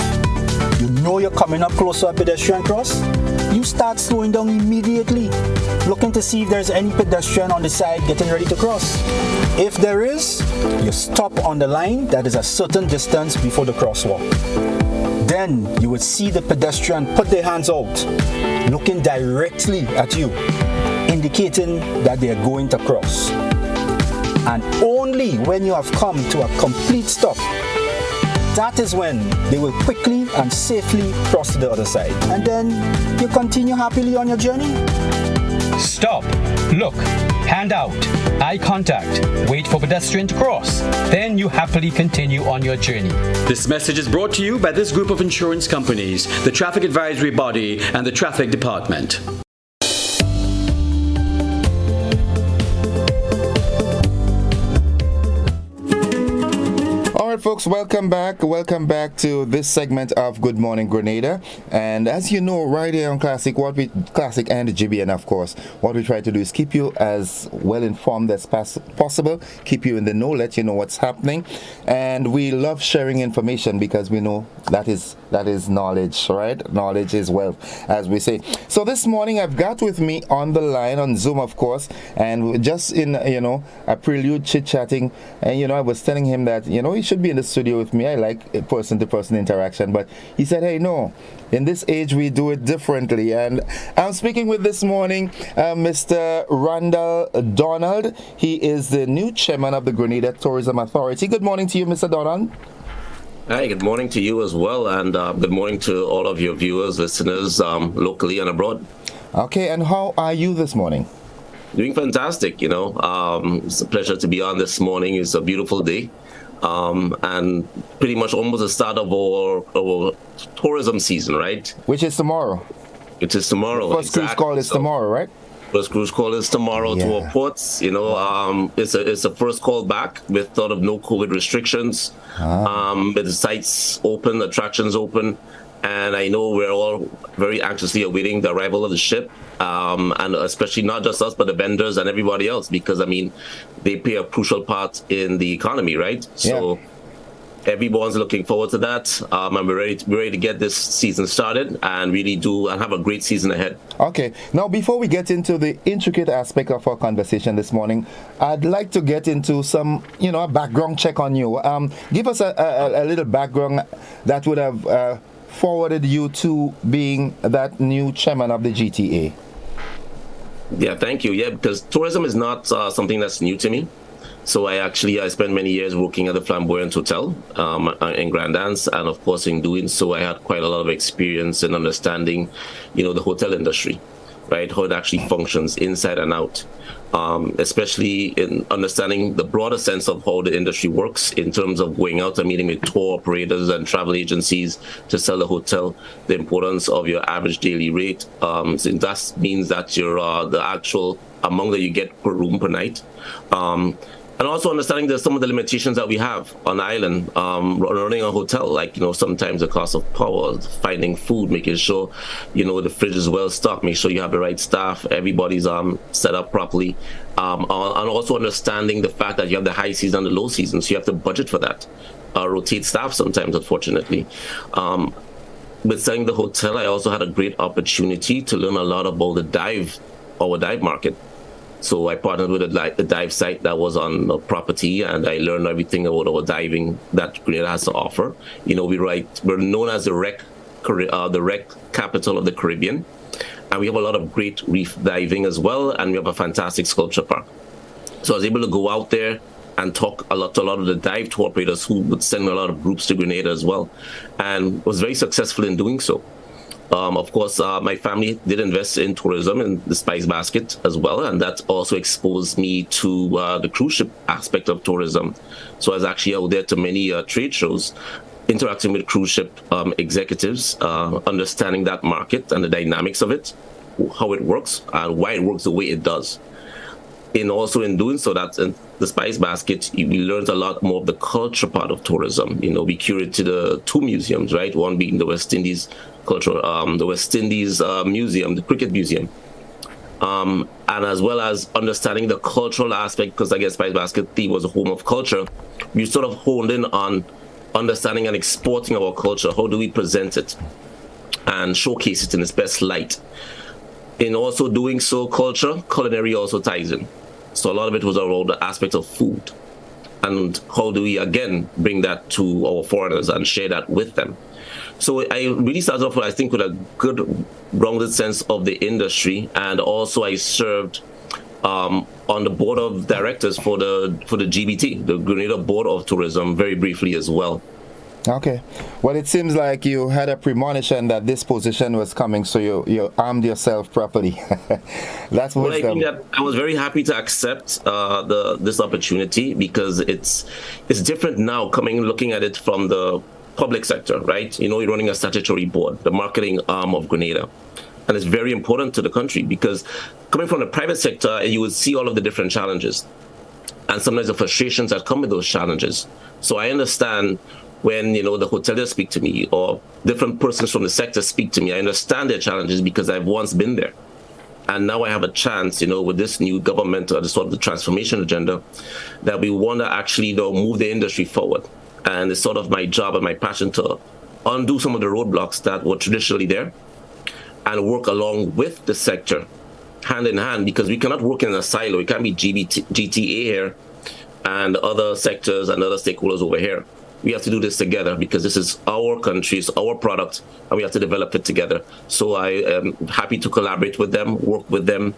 You know you're coming up close to a pedestrian cross, you start slowing down immediately, looking to see if there's any pedestrian on the side getting ready to cross. If there is, you stop on the line that is a certain distance before the crosswalk. Then you would see the pedestrian put their hands out, looking directly at you, indicating that they are going to cross. And only when you have come to a complete stop, that is when they will quickly and safely cross to the other side. And then you continue happily on your journey. Stop, look, hand out, eye contact, wait for pedestrian to cross. Then you happily continue on your journey. This message is brought to you by this group of insurance companies, the Traffic Advisory Body, and the Traffic Department. All right, folks, welcome back to this segment of Good Morning Grenada. And as you know, right here on Classic and the GBN, of course, what we try to do is keep you as well informed as possible, keep you in the know, let you know what's happening. And we love sharing information because we know that is knowledge, right? Knowledge is wealth, as we say. So this morning I've got with me on the line, on Zoom, of course, and just in, a prelude chit-chatting, and, I was telling him that, he should be in the studio with me. I like person-to-person interaction, but he said, hey, no, in this age we do it differently. And I'm speaking with this morning Mr. Randall Donald. He is the new chairman of the Grenada Tourism Authority. Good morning to you, Mr. Donald. Hi, good morning to you as well, and good morning to all of your viewers, listeners, locally and abroad. Okay, and how are you this morning? Doing fantastic, It's a pleasure to be on this morning. It's a beautiful day. And pretty much almost the start of our tourism season, right? Which is tomorrow. It is tomorrow. The first cruise call is tomorrow, right? First cruise call is tomorrow to our ports. It's a first call back with sort of no COVID restrictions. With the sites open, attractions open. And I know we're all very anxiously awaiting the arrival of the ship, and especially not just us, but the vendors and everybody else, because, they play a crucial part in the economy, right? So everyone's looking forward to that, and we're ready to get this season started and really have a great season ahead. Okay. Now, before we get into the intricate aspect of our conversation this morning, I'd like to get into some, a background check on you. Give us a little background that would have forwarded you to being that new chairman of the GTA. Yeah, thank you. Yeah, because tourism is not something that's new to me. So I spent many years working at the Flamboyant Hotel in Grand Anse, and of course in doing so I had quite a lot of experience in understanding, the hotel industry, right? How it actually functions inside and out. Especially in understanding the broader sense of how the industry works in terms of going out and meeting with tour operators and travel agencies to sell the hotel, the importance of your average daily rate. So that means that you're the actual amount that you get per room per night. And also understanding some of the limitations that we have on the island, running a hotel, like, sometimes the cost of power, finding food, making sure, the fridge is well stocked, make sure you have the right staff, everybody's set up properly. And also understanding the fact that you have the high season and the low season, so you have to budget for that. Rotate staff sometimes, unfortunately. With selling the hotel, I also had a great opportunity to learn a lot about our dive market. So I partnered with a dive site that was on the property, and I learned everything about our diving that Grenada has to offer. We're known as the wreck capital of the Caribbean, and we have a lot of great reef diving as well, and we have a fantastic sculpture park. So I was able to go out there and talk to a lot of the dive tour operators who would send a lot of groups to Grenada as well, and was very successful in doing so. Of course, my family did invest in tourism and the Spice Basket as well, and that also exposed me to the cruise ship aspect of tourism. So I was actually out there to many trade shows, interacting with cruise ship executives, understanding that market and the dynamics of it, how it works, and why it works the way it does. And also in doing so, that in the Spice Basket, we learned a lot more of the culture part of tourism. We curated the 2 museums, right? One being the West Indies the West Indies Museum, the Cricket Museum, and as well as understanding the cultural aspect, because I guess Spice Basket was a home of culture. We sort of honed in on understanding and exporting our culture. How do we present it and showcase it in its best light? In also doing so, culinary also ties in. So a lot of it was around the aspect of food. And how do we, again, bring that to our foreigners and share that with them? So I really started off, I think, with a good, rounded sense of the industry. And also I served on the board of directors for the GBT, the Grenada Board of Tourism, very briefly as well. Okay. Well, it seems like you had a premonition that this position was coming, so you armed yourself properly. That's wisdom. Well, I think that I was very happy to accept this opportunity, because it's different now, looking at it from the public sector, right? You're running a statutory board, the marketing arm of Grenada. And it's very important to the country, because coming from the private sector, you would see all of the different challenges and sometimes the frustrations that come with those challenges. So I understand when, the hoteliers speak to me or different persons from the sector speak to me, I understand their challenges because I've once been there. And now I have a chance, with this new government, or the sort of the transformation agenda, that we want to actually move the industry forward. And it's sort of my job and my passion to undo some of the roadblocks that were traditionally there and work along with the sector, hand in hand, because we cannot work in a silo. It can't be GTA here and other sectors and other stakeholders over here. We have to do this together, because this is our country, it's our product, and we have to develop it together. So I am happy to collaborate with them, work with them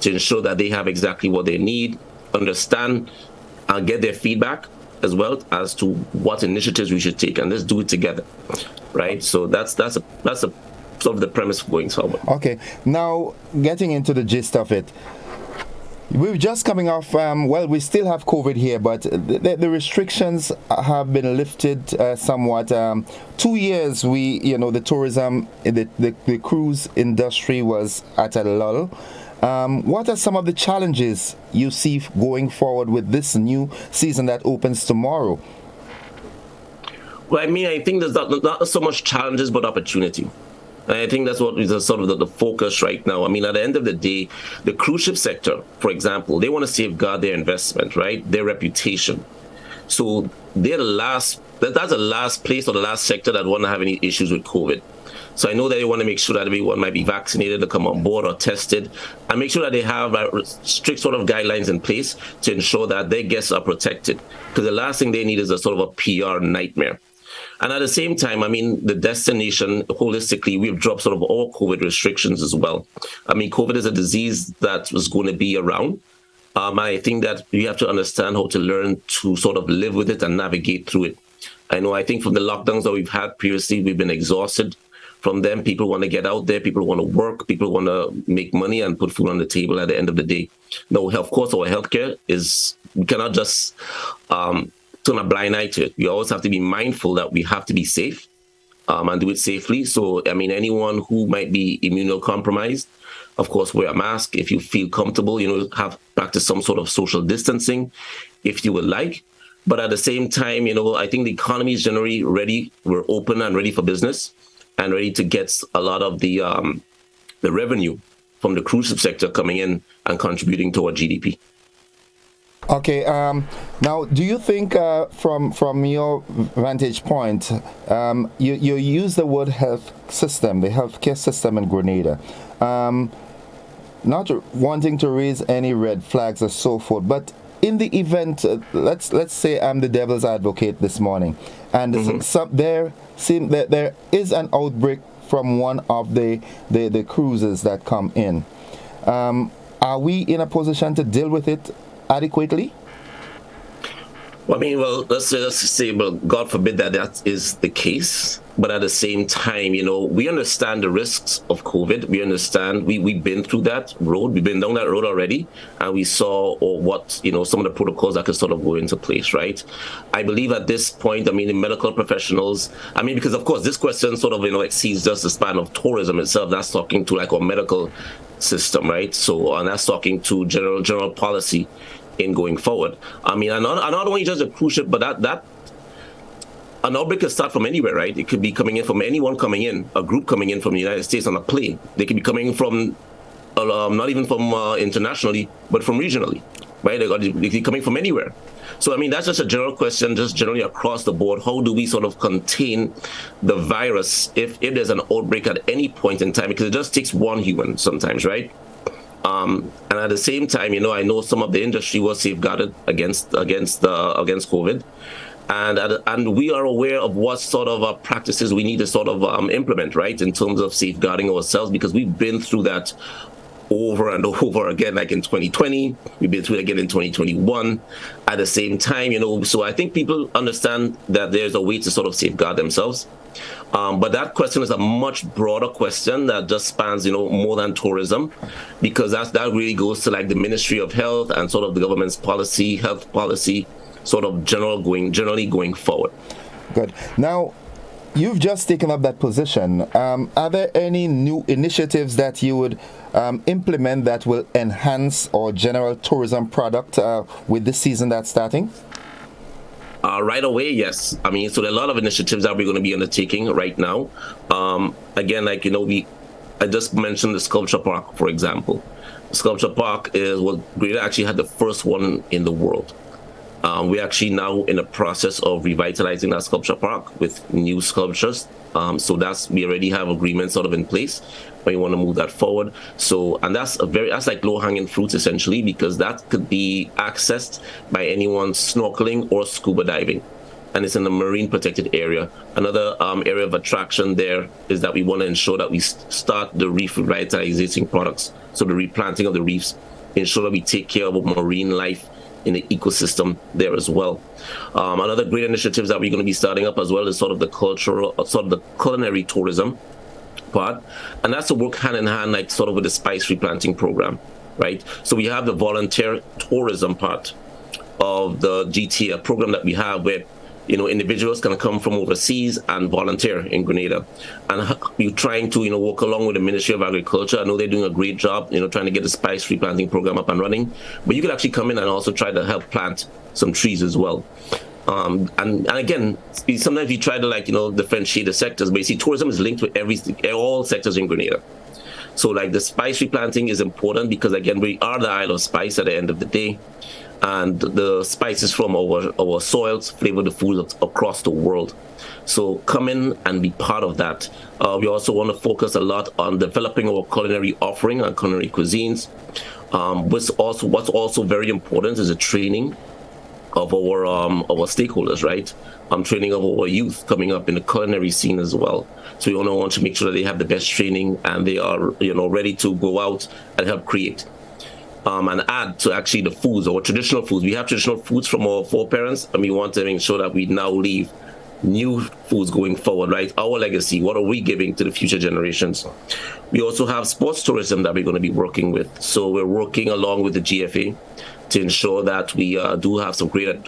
to ensure that they have exactly what they need, understand, and get their feedback as well as to what initiatives we should take, and let's do it together, right? So that's a sort of the premise for going forward. Okay, now getting into the gist of it. We're just coming off, we still have COVID here, but the restrictions have been lifted somewhat. 2 years, the tourism, the cruise industry was at a lull. What are some of the challenges you see going forward with this new season that opens tomorrow? Well, I think there's not so much challenges, but opportunity. And I think that's what is sort of the focus right now. At the end of the day, the cruise ship sector, for example, they want to safeguard their investment, right? Their reputation. So they're that's the last place or the last sector that want to have any issues with COVID. So I know that they want to make sure that everyone might be vaccinated to come on board or tested, and make sure that they have strict sort of guidelines in place to ensure that their guests are protected. Because the last thing they need is a sort of a PR nightmare. And at the same time, the destination, holistically, we've dropped sort of all COVID restrictions as well. COVID is a disease that was going to be around. I think that we have to understand how to learn to sort of live with it and navigate through it. I think from the lockdowns that we've had previously, we've been exhausted from them. People want to get out there. People want to work. People want to make money and put food on the table at the end of the day. Now, of course, our healthcare we cannot just turn a blind eye to it. We always have to be mindful that we have to be safe and do it safely. So, anyone who might be immunocompromised, of course, wear a mask. If you feel comfortable, have practice some sort of social distancing if you would like. But at the same time, I think the economy is generally ready. We're open and ready for business and ready to get a lot of the revenue from the cruise ship sector coming in and contributing to our GDP. Okay. Now, do you think, from your vantage point, you use the word health system, the healthcare system in Grenada, not wanting to raise any red flags or so forth, but in the event, let's say I'm the devil's advocate this morning, and there is an outbreak from one of the cruises that come in. Are we in a position to deal with it adequately? Well, I mean, let's say, well, God forbid that is the case. But at the same time, we understand the risks of COVID. We understand we've been through that road. We've been down that road already, and we saw what some of the protocols that could sort of go into place, right? I believe at this point, I mean, the medical professionals. I mean, because of course this question sort of exceeds just the span of tourism itself. That's talking to like our medical system, right? So, and that's talking to general policy in going forward. I mean, and not only just a cruise ship, but that an outbreak can start from anywhere, right? It could be coming in from anyone coming in, a group coming in from the United States on a plane. They could be coming from, not even from internationally, but from regionally, right? They could be coming from anywhere. So, I mean, that's just a general question, just generally across the board. How do we sort of contain the virus if there's an outbreak at any point in time? Because it just takes one human sometimes, right? And at the same time, I know some of the industry was safeguarded against COVID. And we are aware of what sort of practices we need to sort of implement, right, in terms of safeguarding ourselves, because we've been through that over and over again, like in 2020, we've been through it again in 2021. At the same time, so I think people understand that there's a way to sort of safeguard themselves. But that question is a much broader question that just spans, more than tourism, because that really goes to like the Ministry of Health and sort of the government's health policy, sort of generally going forward. Good. Now, you've just taken up that position. Are there any new initiatives that you would implement that will enhance our general tourism product with this season that's starting? Right away, yes. I mean, so there are a lot of initiatives that we're going to be undertaking right now. Again, like, I just mentioned the sculpture park, for example. The sculpture park is what Grenada actually had the first one in the world. We're actually now in the process of revitalizing that sculpture park with new sculptures. So we already have agreements sort of in place. We want to move that forward. So, and that's like low-hanging fruit essentially, because that could be accessed by anyone snorkeling or scuba diving. And it's in the marine protected area. Another area of attraction there is that we want to ensure that we start the reef revitalizing products. So the replanting of the reefs, ensure that we take care of marine life in the ecosystem there as well. Another great initiatives that we're going to be starting up as well is sort of the culinary tourism part, and that's to work hand in hand, like sort of with the spice replanting program, right? So we have the volunteer tourism part of the GTA program that we have, where individuals can come from overseas and volunteer in Grenada. And we're trying to, work along with the Ministry of Agriculture. I know they're doing a great job, trying to get the spice replanting program up and running. But you could actually come in and also try to help plant some trees as well. And again, sometimes you try to differentiate the sectors, but you see tourism is linked to all sectors in Grenada. So like the spice replanting is important because again, we are the Isle of Spice at the end of the day. And the spices from our soils flavor the food across the world. So come in and be part of that. We also want to focus a lot on developing our culinary offering and culinary cuisines. What's also very important is the training of our stakeholders, right? Training of our youth coming up in the culinary scene as well. So we want to make sure that they have the best training and they are ready to go out and help create. And add to actually the foods, our traditional foods. We have traditional foods from our foreparents, and we want to make sure that we now leave new foods going forward, right? Our legacy, what are we giving to the future generations? We also have sports tourism that we're going to be working with. So we're working along with the GFA to ensure that we do have some great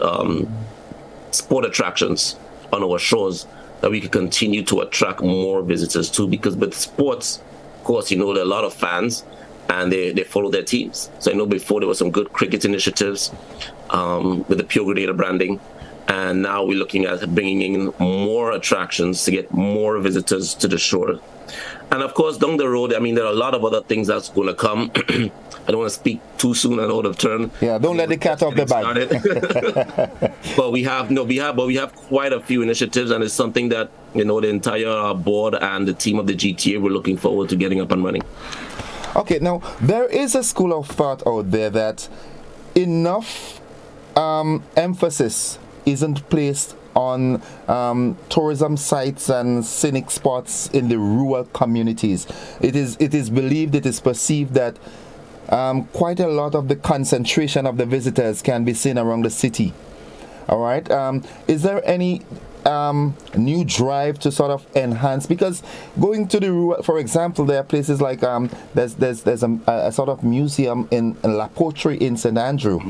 sport attractions on our shores that we can continue to attract more visitors to, because with sports, of course, there are a lot of fans, and they follow their teams. So I know before there were some good cricket initiatives with the Pure Grenada branding. And now we're looking at bringing in more attractions to get more visitors to the shore. And of course, down the road, I mean, there are a lot of other things that's going to come. I don't want to speak too soon and out of turn. Yeah, don't let the cat off the bag. But we have quite a few initiatives, and it's something that, the entire board and the team of the GTA, we're looking forward to getting up and running. Okay, now there is a school of thought out there that enough emphasis isn't placed on tourism sites and scenic spots in the rural communities. It is believed, it is perceived that quite a lot of the concentration of the visitors can be seen around the city. All right. Is there any new drive to sort of enhance, because going to the rural, for example, there are places like there's a sort of museum in La Poterie in St. Andrew,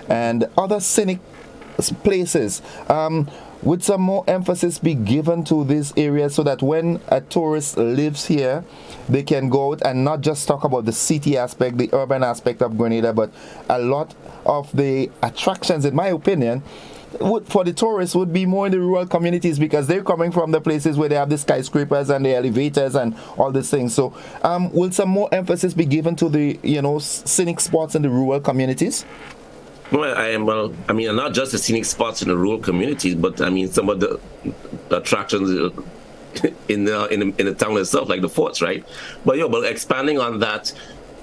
and other scenic places. Would some more emphasis be given to this area so that when a tourist lives here, they can go out and not just talk about the city aspect, the urban aspect of Grenada, but a lot of the attractions, in my opinion, for the tourists would be more in the rural communities, because they're coming from the places where they have the skyscrapers and the elevators and all these things. So will some more emphasis be given to the scenic spots in the rural communities? Well, I mean, not just the scenic spots in the rural communities, but I mean some of the attractions in the town itself, like the forts, right? But but expanding on that,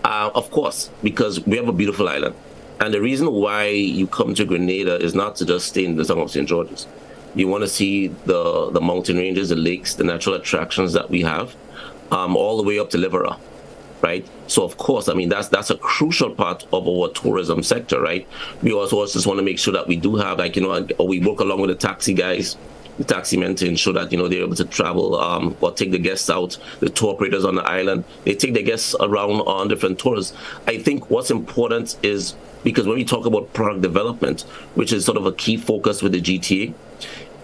of course, because we have a beautiful island, and the reason why you come to Grenada is not to just stay in the town of St. George's. You want to see the mountain ranges, the lakes, the natural attractions that we have, all the way up to Livera. Right, so of course, I mean that's a crucial part of our tourism sector, right? We also just want to make sure that we do have, like, we work along with the taxi guys, the taxi men, to ensure that they're able to travel or take the guests out. The tour operators on the island, they take the guests around on different tours. I think what's important is, because when we talk about product development, which is sort of a key focus with the GTA,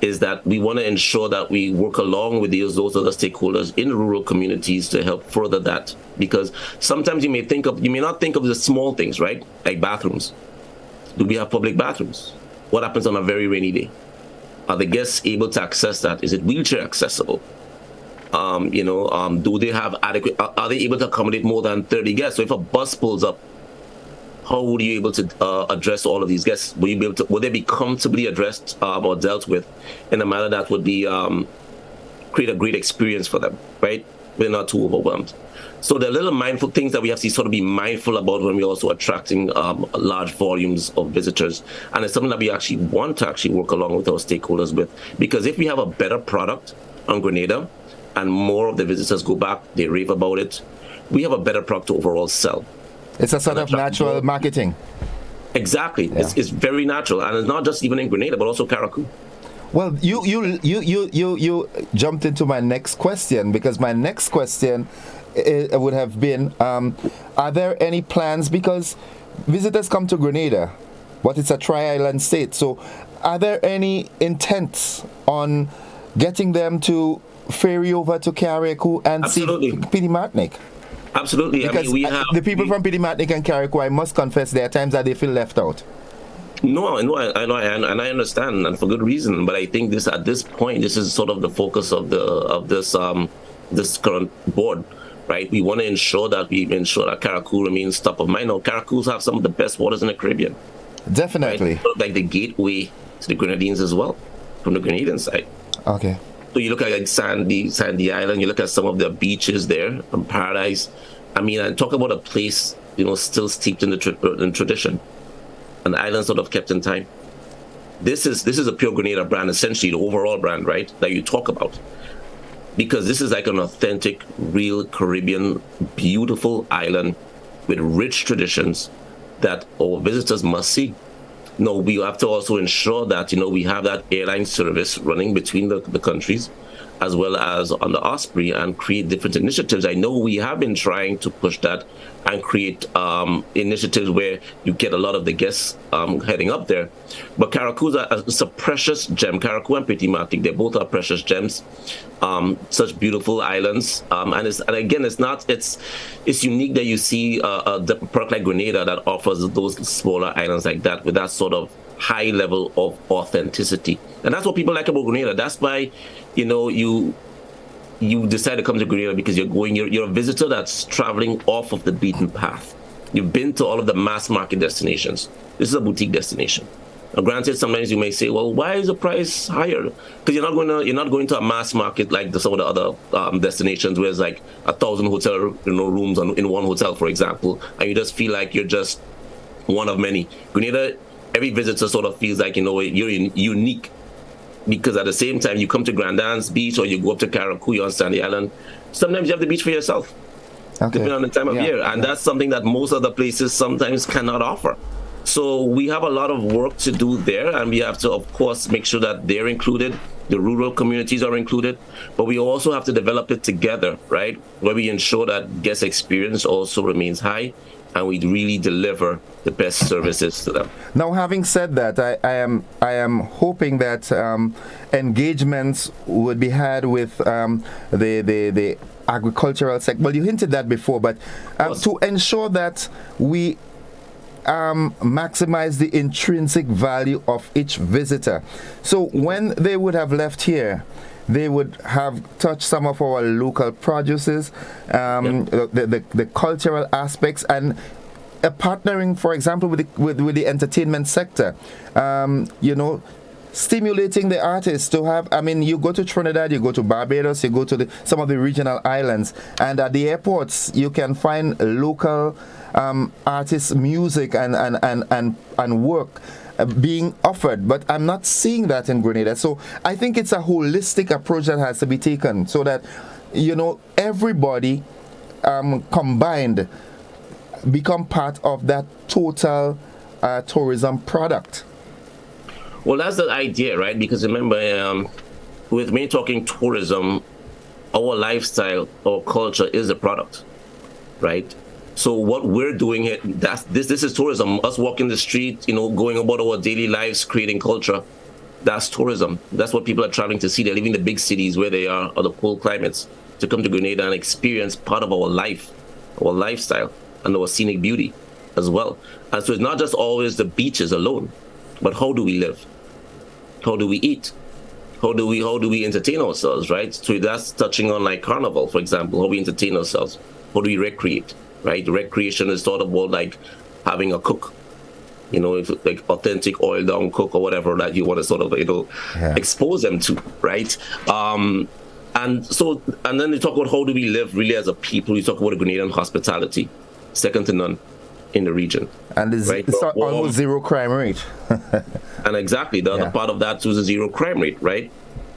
is that we want to ensure that we work along with those other stakeholders in rural communities to help further that. Because sometimes you may not think of the small things, right? Like bathrooms. Do we have public bathrooms? What happens on a very rainy day? Are the guests able to access that? Is it wheelchair accessible? Do they have adequate? Are they able to accommodate more than 30 guests? So if a bus pulls up, how would you be able to address all of these guests? Would they be comfortably addressed or dealt with in a manner that would be create a great experience for them, right? We're not too overwhelmed. So the little mindful things that we have to sort of be mindful about when we're also attracting large volumes of visitors. And it's something that we actually want to work along with our stakeholders with. Because if we have a better product on Grenada and more of the visitors go back, they rave about it, we have a better product to overall sell. It's a sort of natural marketing. Exactly. Yeah. It's very natural, and it's not just even in Grenada, but also Carriacou. Well, you jumped into my next question, because my next question would have been, are there any plans, because visitors come to Grenada, but it's a tri-island state, so are there any intents on getting them to ferry over to Carriacou and Absolutely. see Petite Martinique? Absolutely. Because I mean, we have the people from Petite Martinique and Carriacou, I must confess, there are times that they feel left out. No, I know, and I understand, and for good reason. But I think at this point, this is sort of the focus of this current board, right? We want to ensure that Carriacou remains top of mind. Now, Carriacou have some of the best waters in the Caribbean. Definitely. Right? Sort of like the gateway to the Grenadines as well, from the Grenadian side. Okay. So you look at like Sandy Island, you look at some of the beaches there from Paradise. I mean, and talk about a place, still steeped in tradition. An island sort of kept in time. This is a pure Grenada brand, essentially the overall brand, right, that you talk about. Because this is like an authentic, real Caribbean, beautiful island with rich traditions that our visitors must see. No, we have to also ensure that, we have that airline service running between the countries, as well as on the Osprey, and create different initiatives. I know we have been trying to push that and create initiatives where you get a lot of the guests heading up there. But Carriacou is a precious gem. Carriacou and Petite Martinique, they both are precious gems. Such beautiful islands. And it's unique that you see a product like Grenada that offers those smaller islands like that with that sort of high level of authenticity. And that's what people like about Grenada. That's why, you decide to come to Grenada, because you're a visitor that's traveling off of the beaten path. You've been to all of the mass market destinations. This is a boutique destination. Now, granted, sometimes you may say, well, why is the price higher? Because you're not going to a mass market like some of the other destinations where it's like 1,000 hotel rooms in one hotel, for example, and you just feel like you're just one of many. Grenada, every visitor sort of feels like, you're unique. Because at the same time, you come to Grandans Beach or you go up to Carriacou, you're on Sandy Island, sometimes you have the beach for yourself, depending on the time of year. And that's something that most other places sometimes cannot offer. So we have a lot of work to do there, and we have to, of course, make sure that they're included, the rural communities are included, but we also have to develop it together, right? Where we ensure that guest experience also remains high, and we really deliver the best services to them. Now, having said that, I am hoping that engagements would be had with the agricultural sector. Well, you hinted that before, but to ensure that we maximize the intrinsic value of each visitor. So when they would have left here, they would have touched some of our local produces, the cultural aspects, and partnering, for example, with the entertainment sector. Stimulating the artists to have, you go to Trinidad, you go to Barbados, you go to some of the regional islands, and at the airports you can find local artists' music and work being offered, but I'm not seeing that in Grenada. So I think it's a holistic approach that has to be taken, so that everybody combined become part of that total tourism product. Well, that's the idea, right? Because remember, with me talking tourism, our lifestyle, our culture is a product, right? So what we're doing here, this is tourism. Us walking the street, going about our daily lives, creating culture. That's tourism. That's what people are traveling to see. They're leaving the big cities where they are, or the cold climates, to come to Grenada and experience part of our life, our lifestyle, and our scenic beauty as well. And so it's not just always the beaches alone, but how do we live? How do we eat? How do we entertain ourselves, right? So that's touching on like Carnival, for example, how we entertain ourselves. How do we recreate, right? Recreation is thought about like having a cook, if like authentic oil down cook or whatever that you want to sort of, expose them to, right? And then you talk about how do we live really as a people. You talk about Grenadian hospitality, second to none in the region. And it's almost zero crime rate. And exactly, the other part of that is a zero crime rate, right?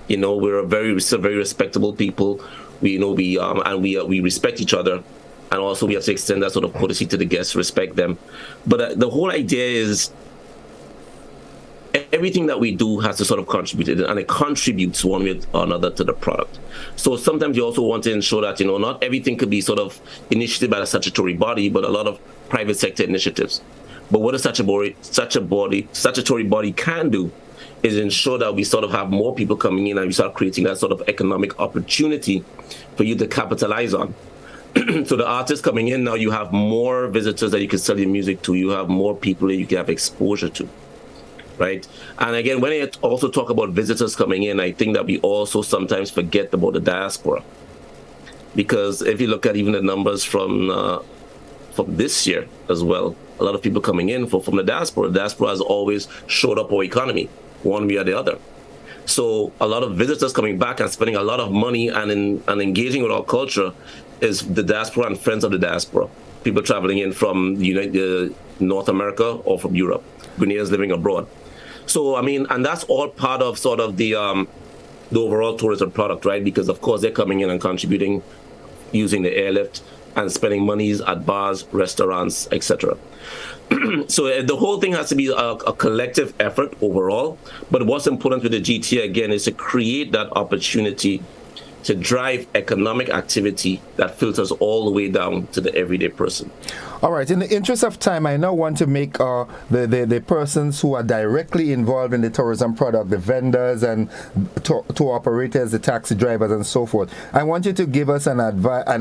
We're very respectable people. We respect each other, and also we have to extend that sort of courtesy to the guests, respect them. But the whole idea is everything that we do has to sort of contribute, and it contributes one way or another to the product. So sometimes you also want to ensure that not everything could be sort of initiated by a statutory body, but a lot of private sector initiatives. But what a statutory body can do is ensure that we sort of have more people coming in and we start creating that sort of economic opportunity for you to capitalize on. So the artists coming in now, you have more visitors that you can sell your music to. You have more people that you can have exposure to, right? And again, when I also talk about visitors coming in, I think that we also sometimes forget about the diaspora. Because if you look at even the numbers from this year as well, a lot of people coming in from the diaspora. The diaspora has always showed up our economy, one way or the other. So a lot of visitors coming back and spending a lot of money and engaging with our culture is the diaspora and friends of the diaspora. People traveling in from North America or from Europe. Grenadians living abroad. So, and that's all part of sort of the overall tourism product, right? Because, of course, they're coming in and contributing using the airlift and spending monies at bars, restaurants, etc. So the whole thing has to be a collective effort overall. But what's important with the GTA, again, is to create that opportunity to drive economic activity that filters all the way down to the everyday person. All right. In the interest of time, I now want to make the persons who are directly involved in the tourism product, the vendors and tour operators, the taxi drivers and so forth, I want you to give us an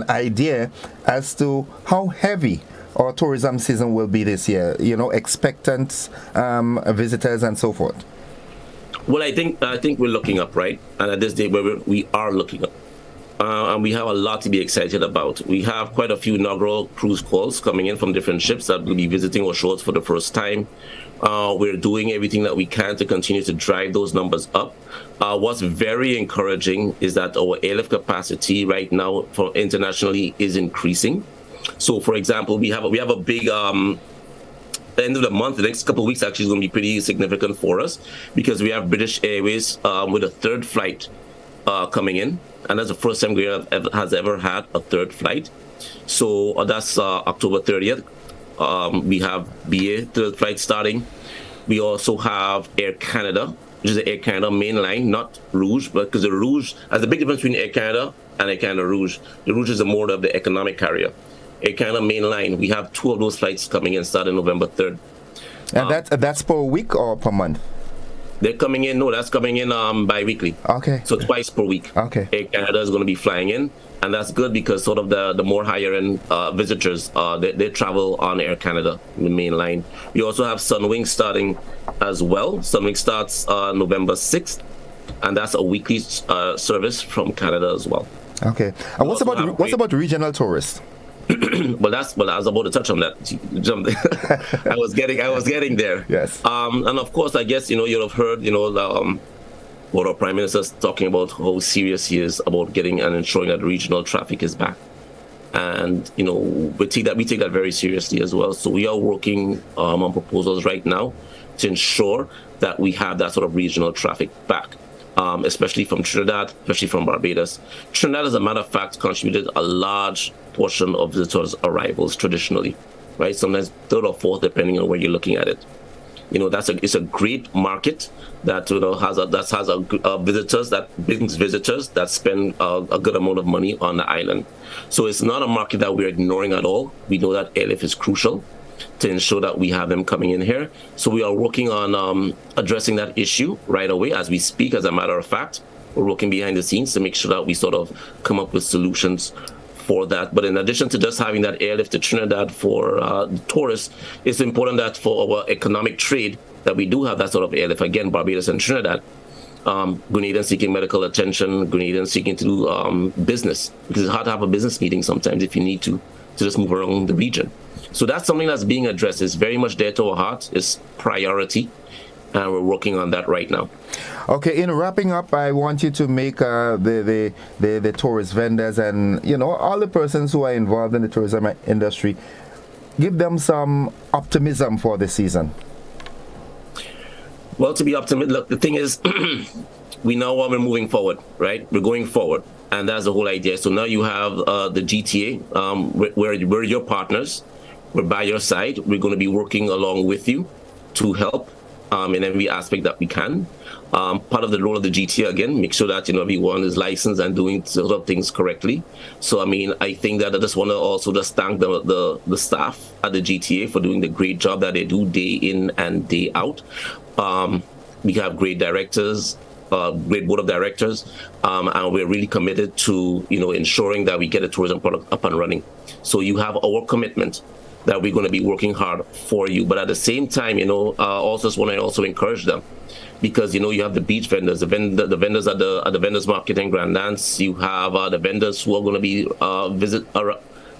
idea as to how heavy our tourism season will be this year, expectant visitors and so forth. Well, I think we're looking up, right? And at this day, we are looking up. And we have a lot to be excited about. We have quite a few inaugural cruise calls coming in from different ships that will be visiting our shores for the first time. We're doing everything that we can to continue to drive those numbers up. What's very encouraging is that our airlift capacity right now for internationally is increasing. So, for example, we have a big the end of the month, the next couple of weeks actually is going to be pretty significant for us because we have British Airways with a third flight coming in, and that's the first time Grenada has ever had a third flight. So that's October 30th. we have BA to the flight starting. We also have Air Canada, which is the Air Canada mainline, not Rouge, but because the Rouge, there's a big difference between Air Canada and Air Canada Rouge. The Rouge is more of the economic carrier. Air Canada mainline, we have 2 of those flights coming in starting November 3rd. And that's per week or per month? They're coming in, no, that's coming in bi-weekly. Okay. So twice per week. Okay. Air Canada is going to be flying in, and that's good because sort of the more higher-end visitors, they travel on Air Canada, the main line. We also have Sunwing starting as well. Sunwing starts November 6th, and that's a weekly service from Canada as well. Okay. And what's about regional tourists? Well, I was about to touch on that. I was getting there. Yes. And of course, I guess you'll have heard what our Prime Minister is talking about, how serious he is about getting and ensuring that regional traffic is back. And we take that very seriously as well. So we are working on proposals right now to ensure that we have that sort of regional traffic back. Especially from Trinidad, especially from Barbados. Trinidad, as a matter of fact, contributed a large portion of visitors' arrivals traditionally, right? Sometimes 3rd or 4th, depending on where you're looking at it. It's a great market that has visitors that brings visitors that spend a good amount of money on the island. So it's not a market that we're ignoring at all. We know that airlift is crucial to ensure that we have them coming in here. So we are working on addressing that issue right away as we speak. As a matter of fact, we're working behind the scenes to make sure that we sort of come up with solutions for that. But in addition to just having that airlift to Trinidad for the tourists, it's important that for our economic trade that we do have that sort of airlift. Again, Barbados and Trinidad. Grenadians seeking medical attention, Grenadians seeking to do business, because it's hard to have a business meeting sometimes if you need to just move around the region. So that's something that's being addressed. It's very much there to our heart. It's priority, and we're working on that right now. Okay, in wrapping up, I want you to make the tourist vendors and all the persons who are involved in the tourism industry, give them some optimism for the season. Well, to be optimistic, look, the thing is, we know what we're moving forward, right? We're going forward, and that's the whole idea. So now you have the GTA, we're your partners. We're by your side. We're going to be working along with you to help in every aspect that we can. Part of the role of the GTA, again, make sure that everyone is licensed and doing sort of things correctly. So, I think that I just want to also just thank the staff at the GTA for doing the great job that they do day in and day out. We have great directors, great board of directors, and we're really committed to ensuring that we get a tourism product up and running. So you have our commitment that we're going to be working hard for you. But at the same time, also just want to also encourage them, because you have the beach vendors, the vendors at the vendors market in Grand Dance. You have the vendors who are going to be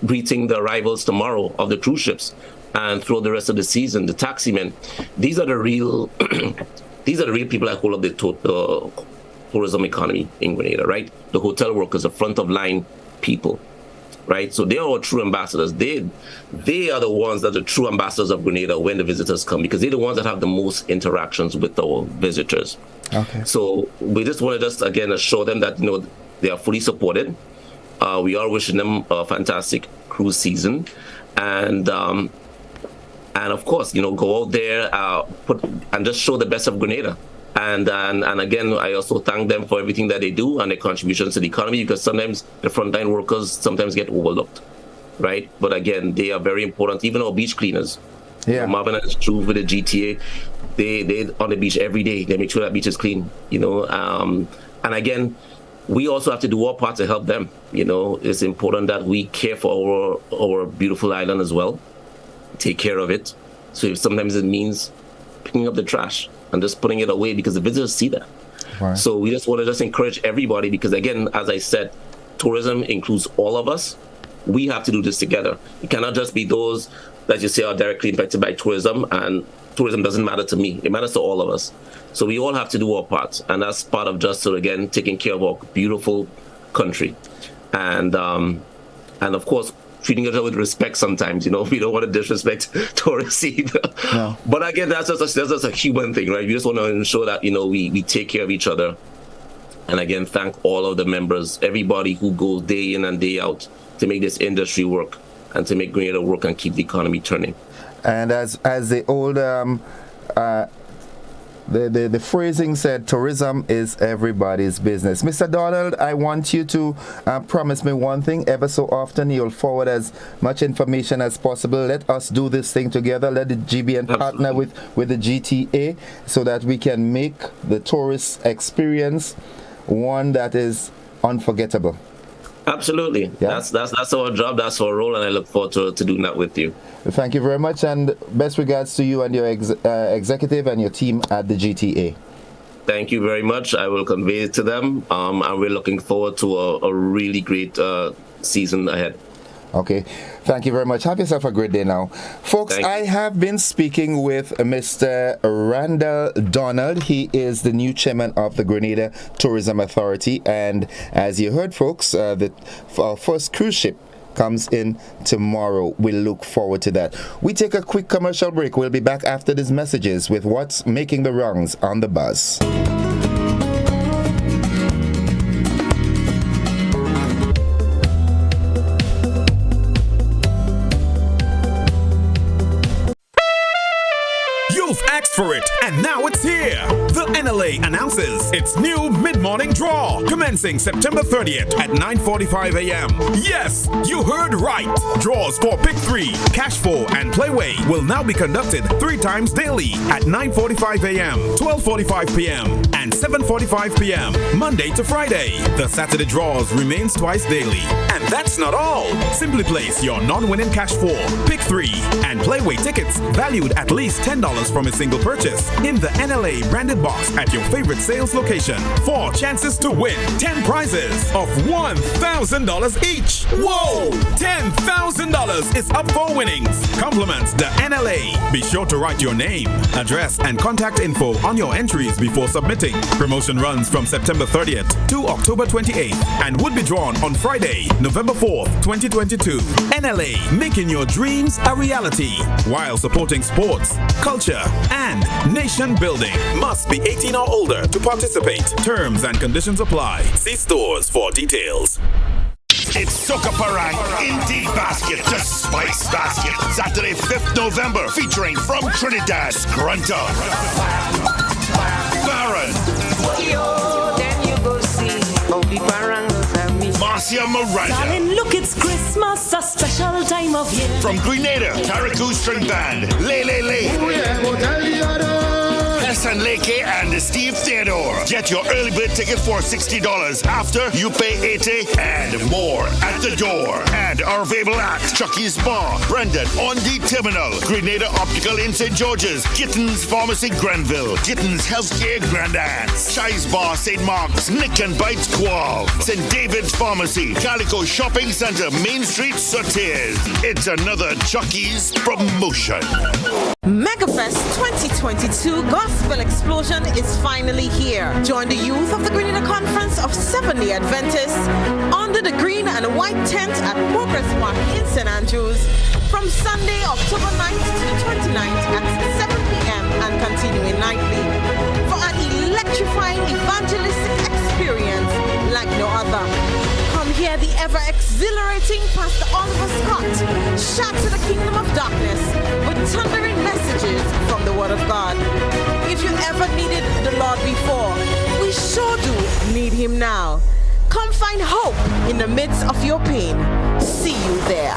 greeting the arrivals tomorrow of the cruise ships and throughout the rest of the season. The taxi men, these are the real people that hold up the tourism economy in Grenada, right? The hotel workers, the front of line people. Right, so they are our true ambassadors. They are the ones that are the true ambassadors of Grenada when the visitors come, because they're the ones that have the most interactions with our visitors. Okay. So we just want to again assure them that they are fully supported. We are wishing them a fantastic cruise season, and of course go out there and just show the best of Grenada. And again, I also thank them for everything that they do and their contributions to the economy, because sometimes the frontline workers sometimes get overlooked, right? But again, they are very important. Even our beach cleaners. Yeah. Marvin is true with the GTA. They on the beach every day. They make sure that beach is clean, And again, we also have to do our part to help them. It's important that we care for our beautiful island as well. Take care of it. So if sometimes it means picking up the trash and just putting it away, because the visitors see that. Right. So we just want to encourage everybody, because again, as I said, tourism includes all of us. We have to do this together. It cannot just be those that you say are directly impacted by tourism, and tourism doesn't matter to me. It matters to all of us. So we all have to do our part, and that's part of just again taking care of our beautiful country, and of course treating each other with respect sometimes. We don't want to disrespect tourists either. No. But again, that's just a human thing, right? We just want to ensure that, we take care of each other. And again, thank all of the members, everybody who goes day in and day out to make this industry work and to make Grenada work and keep the economy turning. And as the old the phrasing said, tourism is everybody's business. Mr. Donald, I want you to promise me one thing. Ever so often, you'll forward as much information as possible. Let us do this thing together. Let the GBN partner with the GTA so that we can make the tourist experience one that is unforgettable. Absolutely. Yeah. That's our job. That's our role, and I look forward to doing that with you. Thank you very much, and best regards to you and your executive and your team at the GTA. Thank you very much. I will convey it to them, and we're looking forward to a really great season ahead. Okay. Thank you very much. Have yourself a great day now. Folks, I have been speaking with Mr. Randall Donald. He is the new chairman of the Grenada Tourism Authority. And as you heard, folks, our first cruise ship comes in tomorrow. We'll look forward to that. We take a quick commercial break. We'll be back after these messages with what's making the rounds on the buzz. Asked for it, and now it's here. The NLA announces its new mid-morning draw, commencing September 30th at 9:45 a.m. Yes, you heard right. Draws for Pick 3, Cash 4, and Playway will now be conducted 3 times daily at 9:45 a.m., 12:45 p.m., and 7:45 p.m., Monday to Friday. The Saturday draws remains twice daily. And that's not all. Simply place your non-winning Cash 4, Pick 3, and Playway tickets valued at least $10 from a single purchase in the NLA branded box at your favorite sales location for chances to win 10 prizes of $1,000 each. Whoa! $10,000 is up for winnings. Compliments the NLA. Be sure to write your name, address, and contact info on your entries before submitting. Promotion runs from September 30th to October 28th and would be drawn on Friday, November 4th, 2022. NLA, making your dreams a reality while supporting sports, culture, and nation building. Must be 18 or older to participate. Terms and conditions apply. See stores for details. It's Soca Parang Indie Basket, the Spice Basket. Saturday, 5th November, featuring from Trinidad, Scrunta, Baron, Marcia Miranda. Darling, look, it's Christmas, a special time of year. From Grenada, Carriacou String Band, Lay. And Leke and Steve Theodore. Get your early bird ticket for $60 after you pay $80 and more at the door. And are available at Chucky's Bar, Brendan on the Terminal, Grenada Optical in St. George's, Gittins Pharmacy Granville, Gittins Healthcare Grandance, Chai's Bar St. Mark's, Nick and Bites Qual, St. David's Pharmacy, Calico Shopping Center, Main Street, Sotiers. It's another Chucky's promotion. MegaFest 2022 Gospel Explosion is finally here. Join the youth of the Grenada Conference of Seventh-day Adventists under the green and white tent at Progress Park in St. Andrews from Sunday, October 9th to the 29th at 7 p.m. and continuing nightly for an electrifying evangelistic experience like no other. Come hear the ever-exhilarating Pastor Oliver Scott shatter the kingdom of darkness with thundering messages from the Word of God. If you ever needed the Lord before, we sure do need Him now. Come find hope in the midst of your pain. See you there.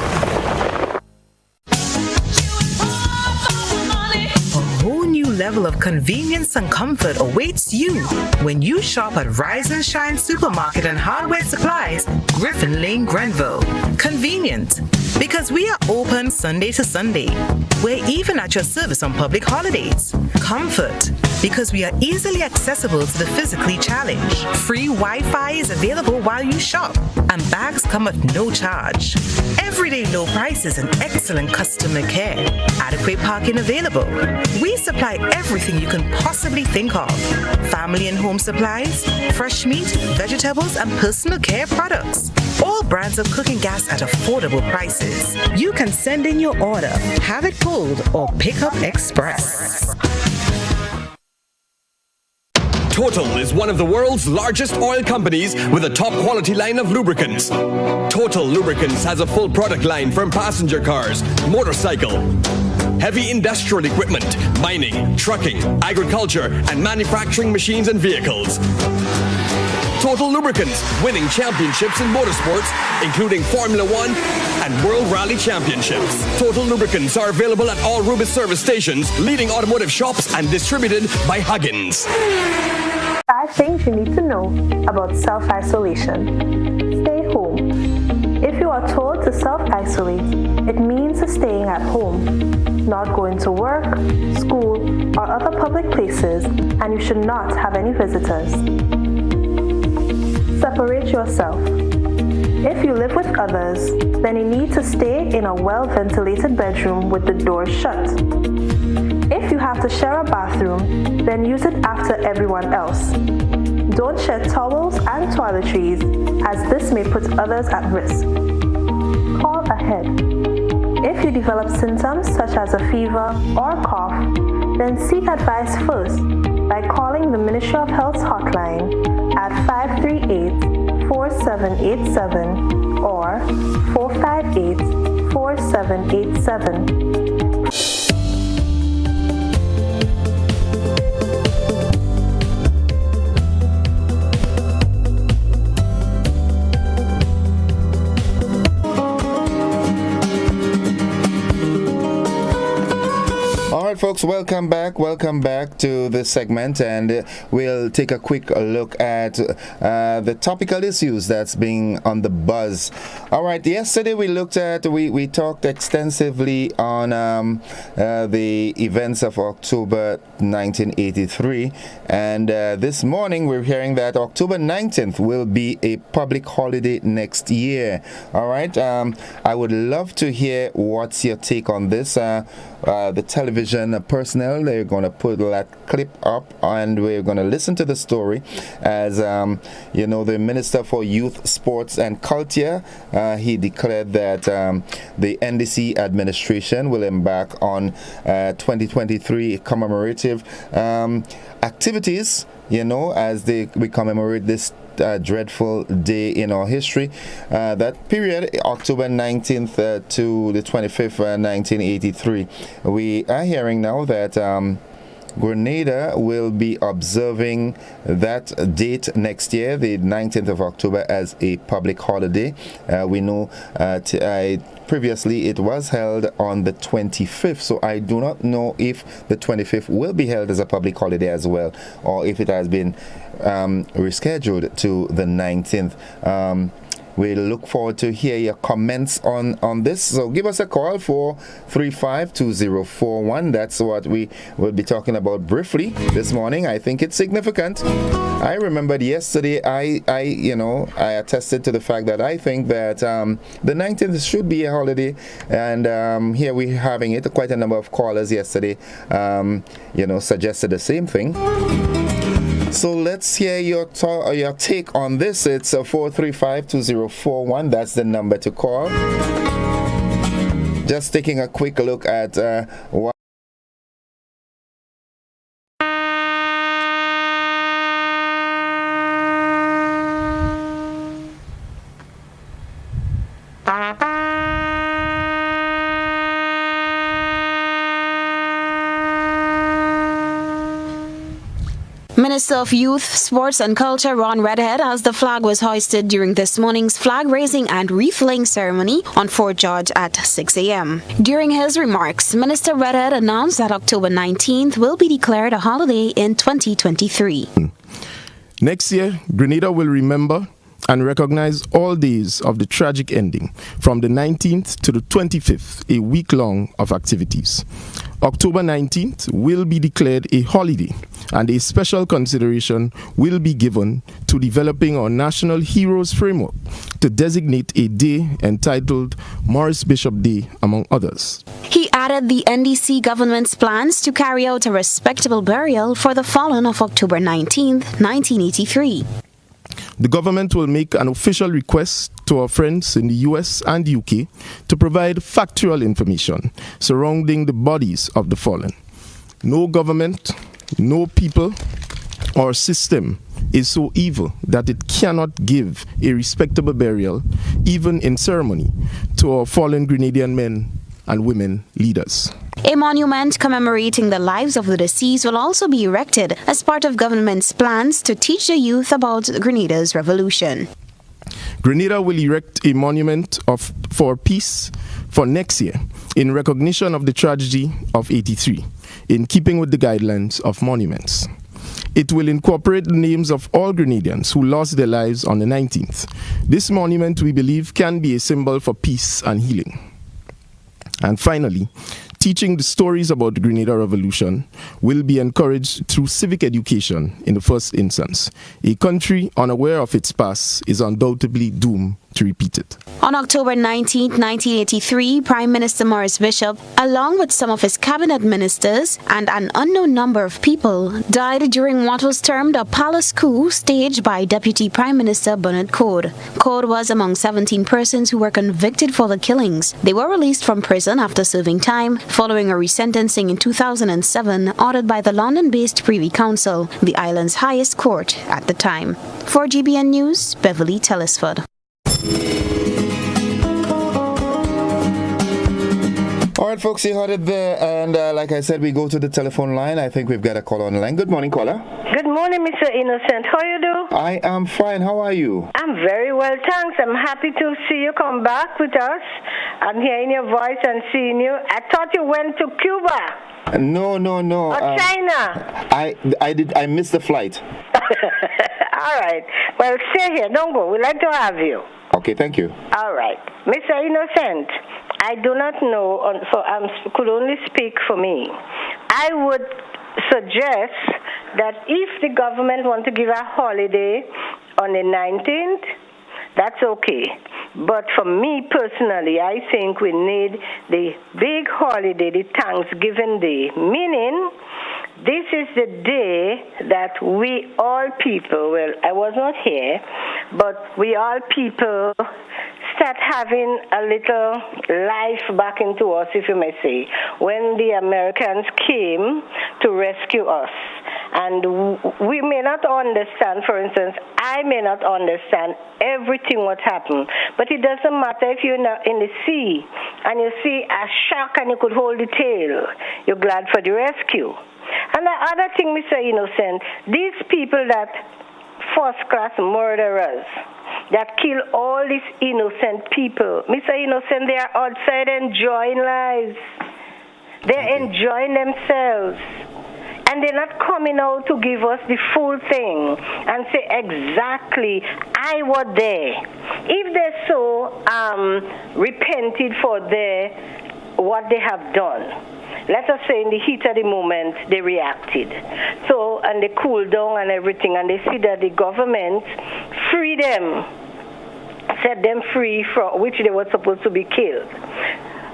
A whole new level of convenience and comfort awaits you when you shop at Rise and Shine Supermarket and Hardware Supplies, Griffin Lane, Grenville. Convenient, because we are open Sunday to Sunday. We're even at your service on public holidays. Comfort, because we are easily accessible to the physically challenged. Free Wi-Fi is available while you shop, and bags come at no charge. Everyday low prices and excellent customer care. Adequate parking available. We supply everything you can possibly think of. Family and home supplies, fresh meat, vegetables, and personal care products. All brands of cooking gas at affordable prices. You can send in your order, have it pulled, or pick up express. Total is one of the world's largest oil companies with a top quality line of lubricants. Total Lubricants has a full product line from passenger cars, motorcycle, heavy industrial equipment, mining, trucking, agriculture, and manufacturing machines and vehicles. Total Lubricants, winning championships in motorsports, including Formula One and World Rally Championships. Total Lubricants are available at all Rubis service stations, leading automotive shops, and distributed by Huggins. 5 things you need to know about self-isolation. Stay home. If you are told to self-isolate, it means staying at home, not going to work, school, or other public places, and you should not have any visitors. Separate yourself. If you live with others, then you need to stay in a well-ventilated bedroom with the doors shut. If you have to share a bathroom, then use it after everyone else. Don't share towels and toiletries, as this may put others at risk. Call ahead. If you develop symptoms such as a fever or cough, then seek advice first by calling the Ministry of Health's hotline at 538-4787 or 458-4787. Alright folks, welcome back to this segment, and we'll take a quick look at the topical issues that's being on the buzz. Alright, yesterday we talked extensively on the events of October 1983, and this morning we're hearing that October 19th will be a public holiday next year. Alright, I would love to hear what's your take on this. The television personnel, they're going to put that clip up, and we're going to listen to the story as the Minister for Youth, Sports and Culture, he declared that the NDC administration will embark on 2023 commemorative activities, as we commemorate this dreadful day in our history. That period, October 19th to the 25th, 1983. We are hearing now that Grenada will be observing that date next year, the 19th of October, as a public holiday. We know previously it was held on the 25th, so I do not know if the 25th will be held as a public holiday as well, or if it has been rescheduled to the 19th. We look forward to hear your comments on this. So give us a call, 435-2041. That's what we will be talking about briefly this morning. I think it's significant. I remembered yesterday, I attested to the fact that I think that the 19th should be a holiday, and here we're having it. Quite a number of callers yesterday, suggested the same thing. So let's hear your take on this. It's 435-2041. That's the number to call. Just taking a quick look at what. Minister of Youth, Sports and Culture Ron Redhead, as the flag was hoisted during this morning's flag raising and refilling ceremony on Fort George at 6 a.m. During his remarks, Minister Redhead announced that October 19th will be declared a holiday in 2023. Next year, Grenada will remember and recognize all days of the tragic ending, from the 19th to the 25th, a week long of activities. October 19th will be declared a holiday, and a special consideration will be given to developing our National Heroes Framework to designate a day entitled Maurice Bishop Day, among others. He added the NDC government's plans to carry out a respectable burial for the fallen of October 19th, 1983. The government will make an official request to our friends in the US and UK to provide factual information surrounding the bodies of the fallen. No government, no people or system is so evil that it cannot give a respectable burial, even in ceremony, to our fallen Grenadian men and women leaders. A monument commemorating the lives of the deceased will also be erected as part of government's plans to teach the youth about Grenada's revolution. Grenada will erect a monument for peace for next year in recognition of the tragedy of 83, in keeping with the guidelines of monuments. It will incorporate the names of all Grenadians who lost their lives on the 19th. This monument, we believe, can be a symbol for peace and healing. And finally, teaching the stories about the Grenada Revolution will be encouraged through civic education in the first instance. A country unaware of its past is undoubtedly doomed to repeat it. On October 19, 1983, Prime Minister Maurice Bishop, along with some of his cabinet ministers and an unknown number of people, died during what was termed a palace coup staged by Deputy Prime Minister Bernard Coad. Coad was among 17 persons who were convicted for the killings. They were released from prison after serving time, following a resentencing in 2007 ordered by the London-based Privy Council, the island's highest court at the time. For GBN News, Beverly Telesford. All right, folks, you heard it there. And like I said, we go to the telephone line. I think we've got a caller on the line. Good morning, caller. Good morning, Mr. Innocent. How you do? I am fine. How are you? I'm very well, thanks. I'm happy to see you come back with us. I'm hearing your voice and seeing you. I thought you went to Cuba. No. Or China. I missed the flight. All right. Well, stay here. Don't go. We'd like to have you. Okay, thank you. All right. Mr. Innocent, I do not know, so I could only speak for me. I would suggest that if the government want to give a holiday on the 19th, that's okay. But for me personally, I think we need the big holiday, the Thanksgiving Day, meaning this is the day that we all people, well, I was not here, but we all people start having a little life back into us, if you may say, when the Americans came to rescue us. And we may not understand, for instance, I may not understand everything what happened, but it doesn't matter if you're in the sea and you see a shark and you could hold the tail. You're glad for the rescue. And the other thing, Mr. Innocent, these people that first-class murderers that kill all these innocent people, Mr. Innocent, they are outside enjoying lives. They're enjoying themselves. And they're not coming out to give us the full thing and say exactly, I was there. If they're so repented for what they have done, let us say in the heat of the moment, they reacted. So, and they cooled down and everything, and they see that the government freed them, set them free from which they were supposed to be killed.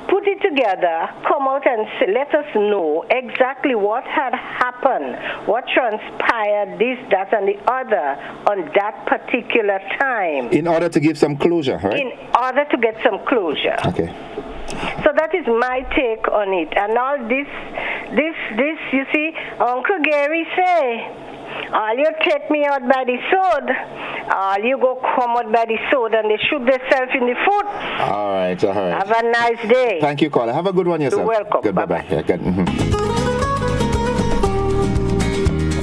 Put it together, come out and say, let us know exactly what had happened, what transpired, this, that, and the other on that particular time. In order to give some closure, right? In order to get some closure. Okay. So that is my take on it. And all this, you see, Uncle Gary say, all you take me out by the sword, all you go come out by the sword and they shoot themselves in the foot. All right. Have a nice day. Thank you, caller. Have a good one yourself. You're welcome. Good, bye-bye. Yeah, good.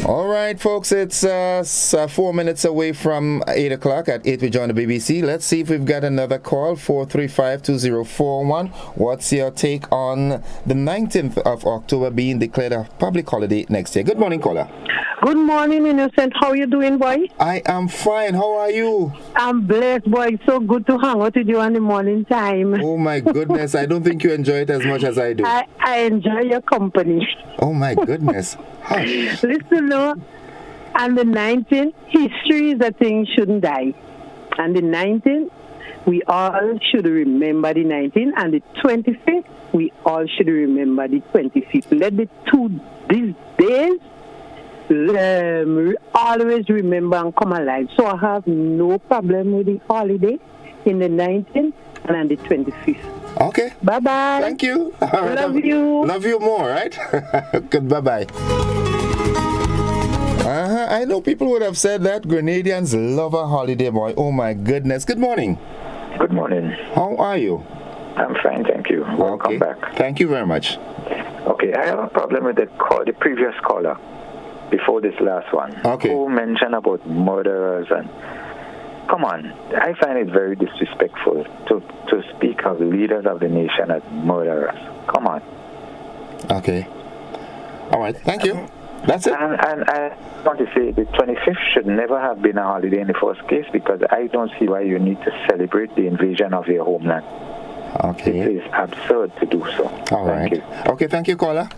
All right, folks, it's 4 minutes away from 8 o'clock. At 8 we join the BBC. Let's see if we've got another call, 435-2041. What's your take on the 19th of October being declared a public holiday next year? Good morning, caller. Good morning, Innocent. How you doing, boy? I am fine. How are you? I'm blessed, boy. It's so good to hang out with you in the morning time. Oh, my goodness. I don't think you enjoy it as much as I do. I enjoy your company. Oh, my goodness. Listen, no, on the 19th, history is a thing shouldn't die. On the 19th, we all should remember the 19th, and the 25th, we all should remember the 25th. Let these days always remember and come alive. So I have no problem with the holiday in the 19th and on the 25th. Okay. Bye-bye. Thank you. Right, love you. Love you more, right? Good, bye-bye. I know people would have said that. Grenadians love a holiday, boy. Oh, my goodness. Good morning. Good morning. How are you? I'm fine, thank you. Welcome back. Thank you very much. Okay, I have a problem with the previous caller before this last one. Okay. Who mentioned about murderers and... Come on, I find it very disrespectful to speak of leaders of the nation as murderers. Come on. Okay. All right, thank you. That's it. And I want to say the 25th should never have been a holiday in the first case because I don't see why you need to celebrate the invasion of your homeland. Okay. It is absurd to do so. All right. Okay, thank you, caller.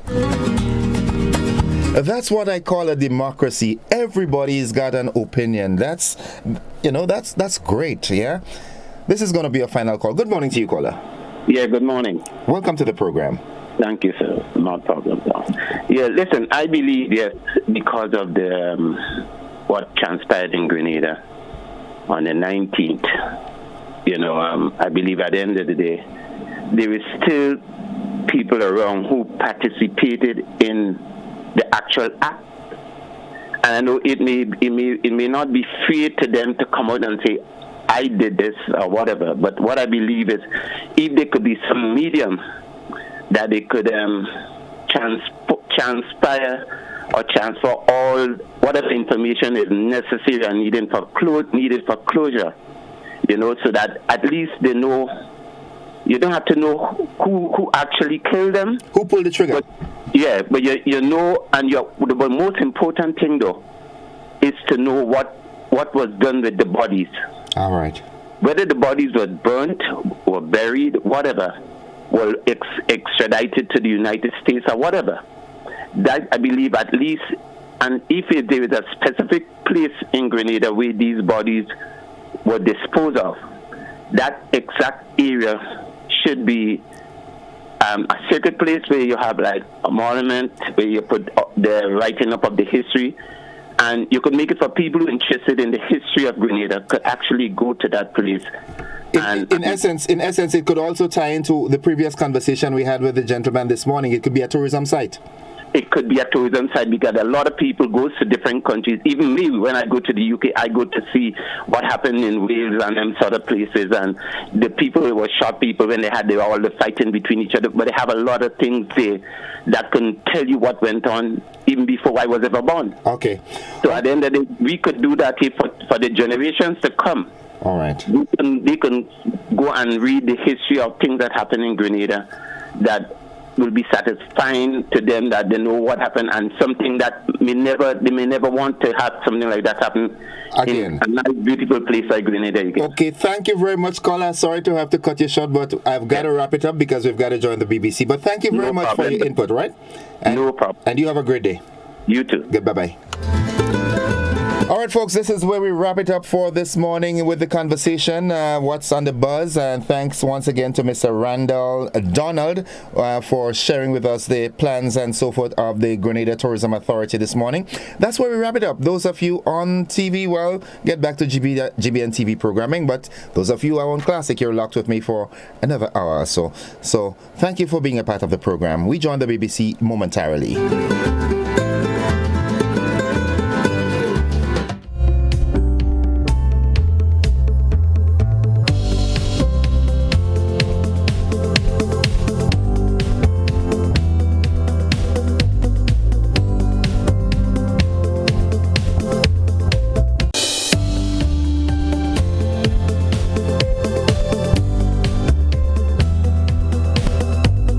That's what I call a democracy. Everybody's got an opinion. That's great, yeah? This is going to be a final call. Good morning to you, caller. Yeah, good morning. Welcome to the program. Thank you, sir. No problem. Yeah, listen, I believe, yes, because of the what transpired in Grenada on the 19th, I believe at the end of the day, there is still people around who participated in the actual act. And I know it may not be fair to them to come out and say, I did this or whatever. But what I believe is if there could be some medium that they could transpire or transfer all whatever information is necessary and needed for closure, so that at least they know. You don't have to know who actually killed them. Who pulled the trigger? But you know, and the most important thing though is to know what was done with the bodies. All right. Whether the bodies were burnt or buried, whatever, were extradited to the United States or whatever. That I believe at least, and if there is a specific place in Grenada where these bodies were disposed of, that exact area should be a sacred place where you have like a monument where you put the writing up of the history, and you could make it for people who are interested in the history of Grenada could actually go to that place. In essence, it could also tie into the previous conversation we had with the gentleman this morning. It could be a tourism site. It could be a tourism site because a lot of people go to different countries. Even me, when I go to the UK, I go to see what happened in Wales and them sort of places. And the people who were shot people when they were all the fighting between each other. But they have a lot of things there that can tell you what went on even before I was ever born. Okay. So at the end of the day, we could do that here for the generations to come. All right. They can go and read the history of things that happened in Grenada that will be satisfying to them, that they know what happened, and something that they may never want to have something like that happen again in a nice, beautiful place like Grenada again. Okay, thank you very much, caller. Sorry to have to cut you short, but I've got to wrap it up because we've got to join the BBC. But thank you very much for your input, right? No problem. And you have a great day. You too. Good, bye-bye. All right, folks, this is where we wrap it up for this morning with the conversation, what's on the buzz. And thanks once again to Mr. Randall Donald for sharing with us the plans and so forth of the Grenada Tourism Authority this morning. That's where we wrap it up. Those of you on TV, well, get back to GBN TV programming. But those of you who are on Classic, you're locked with me for another hour or so. So thank you for being a part of the program. We join the BBC momentarily.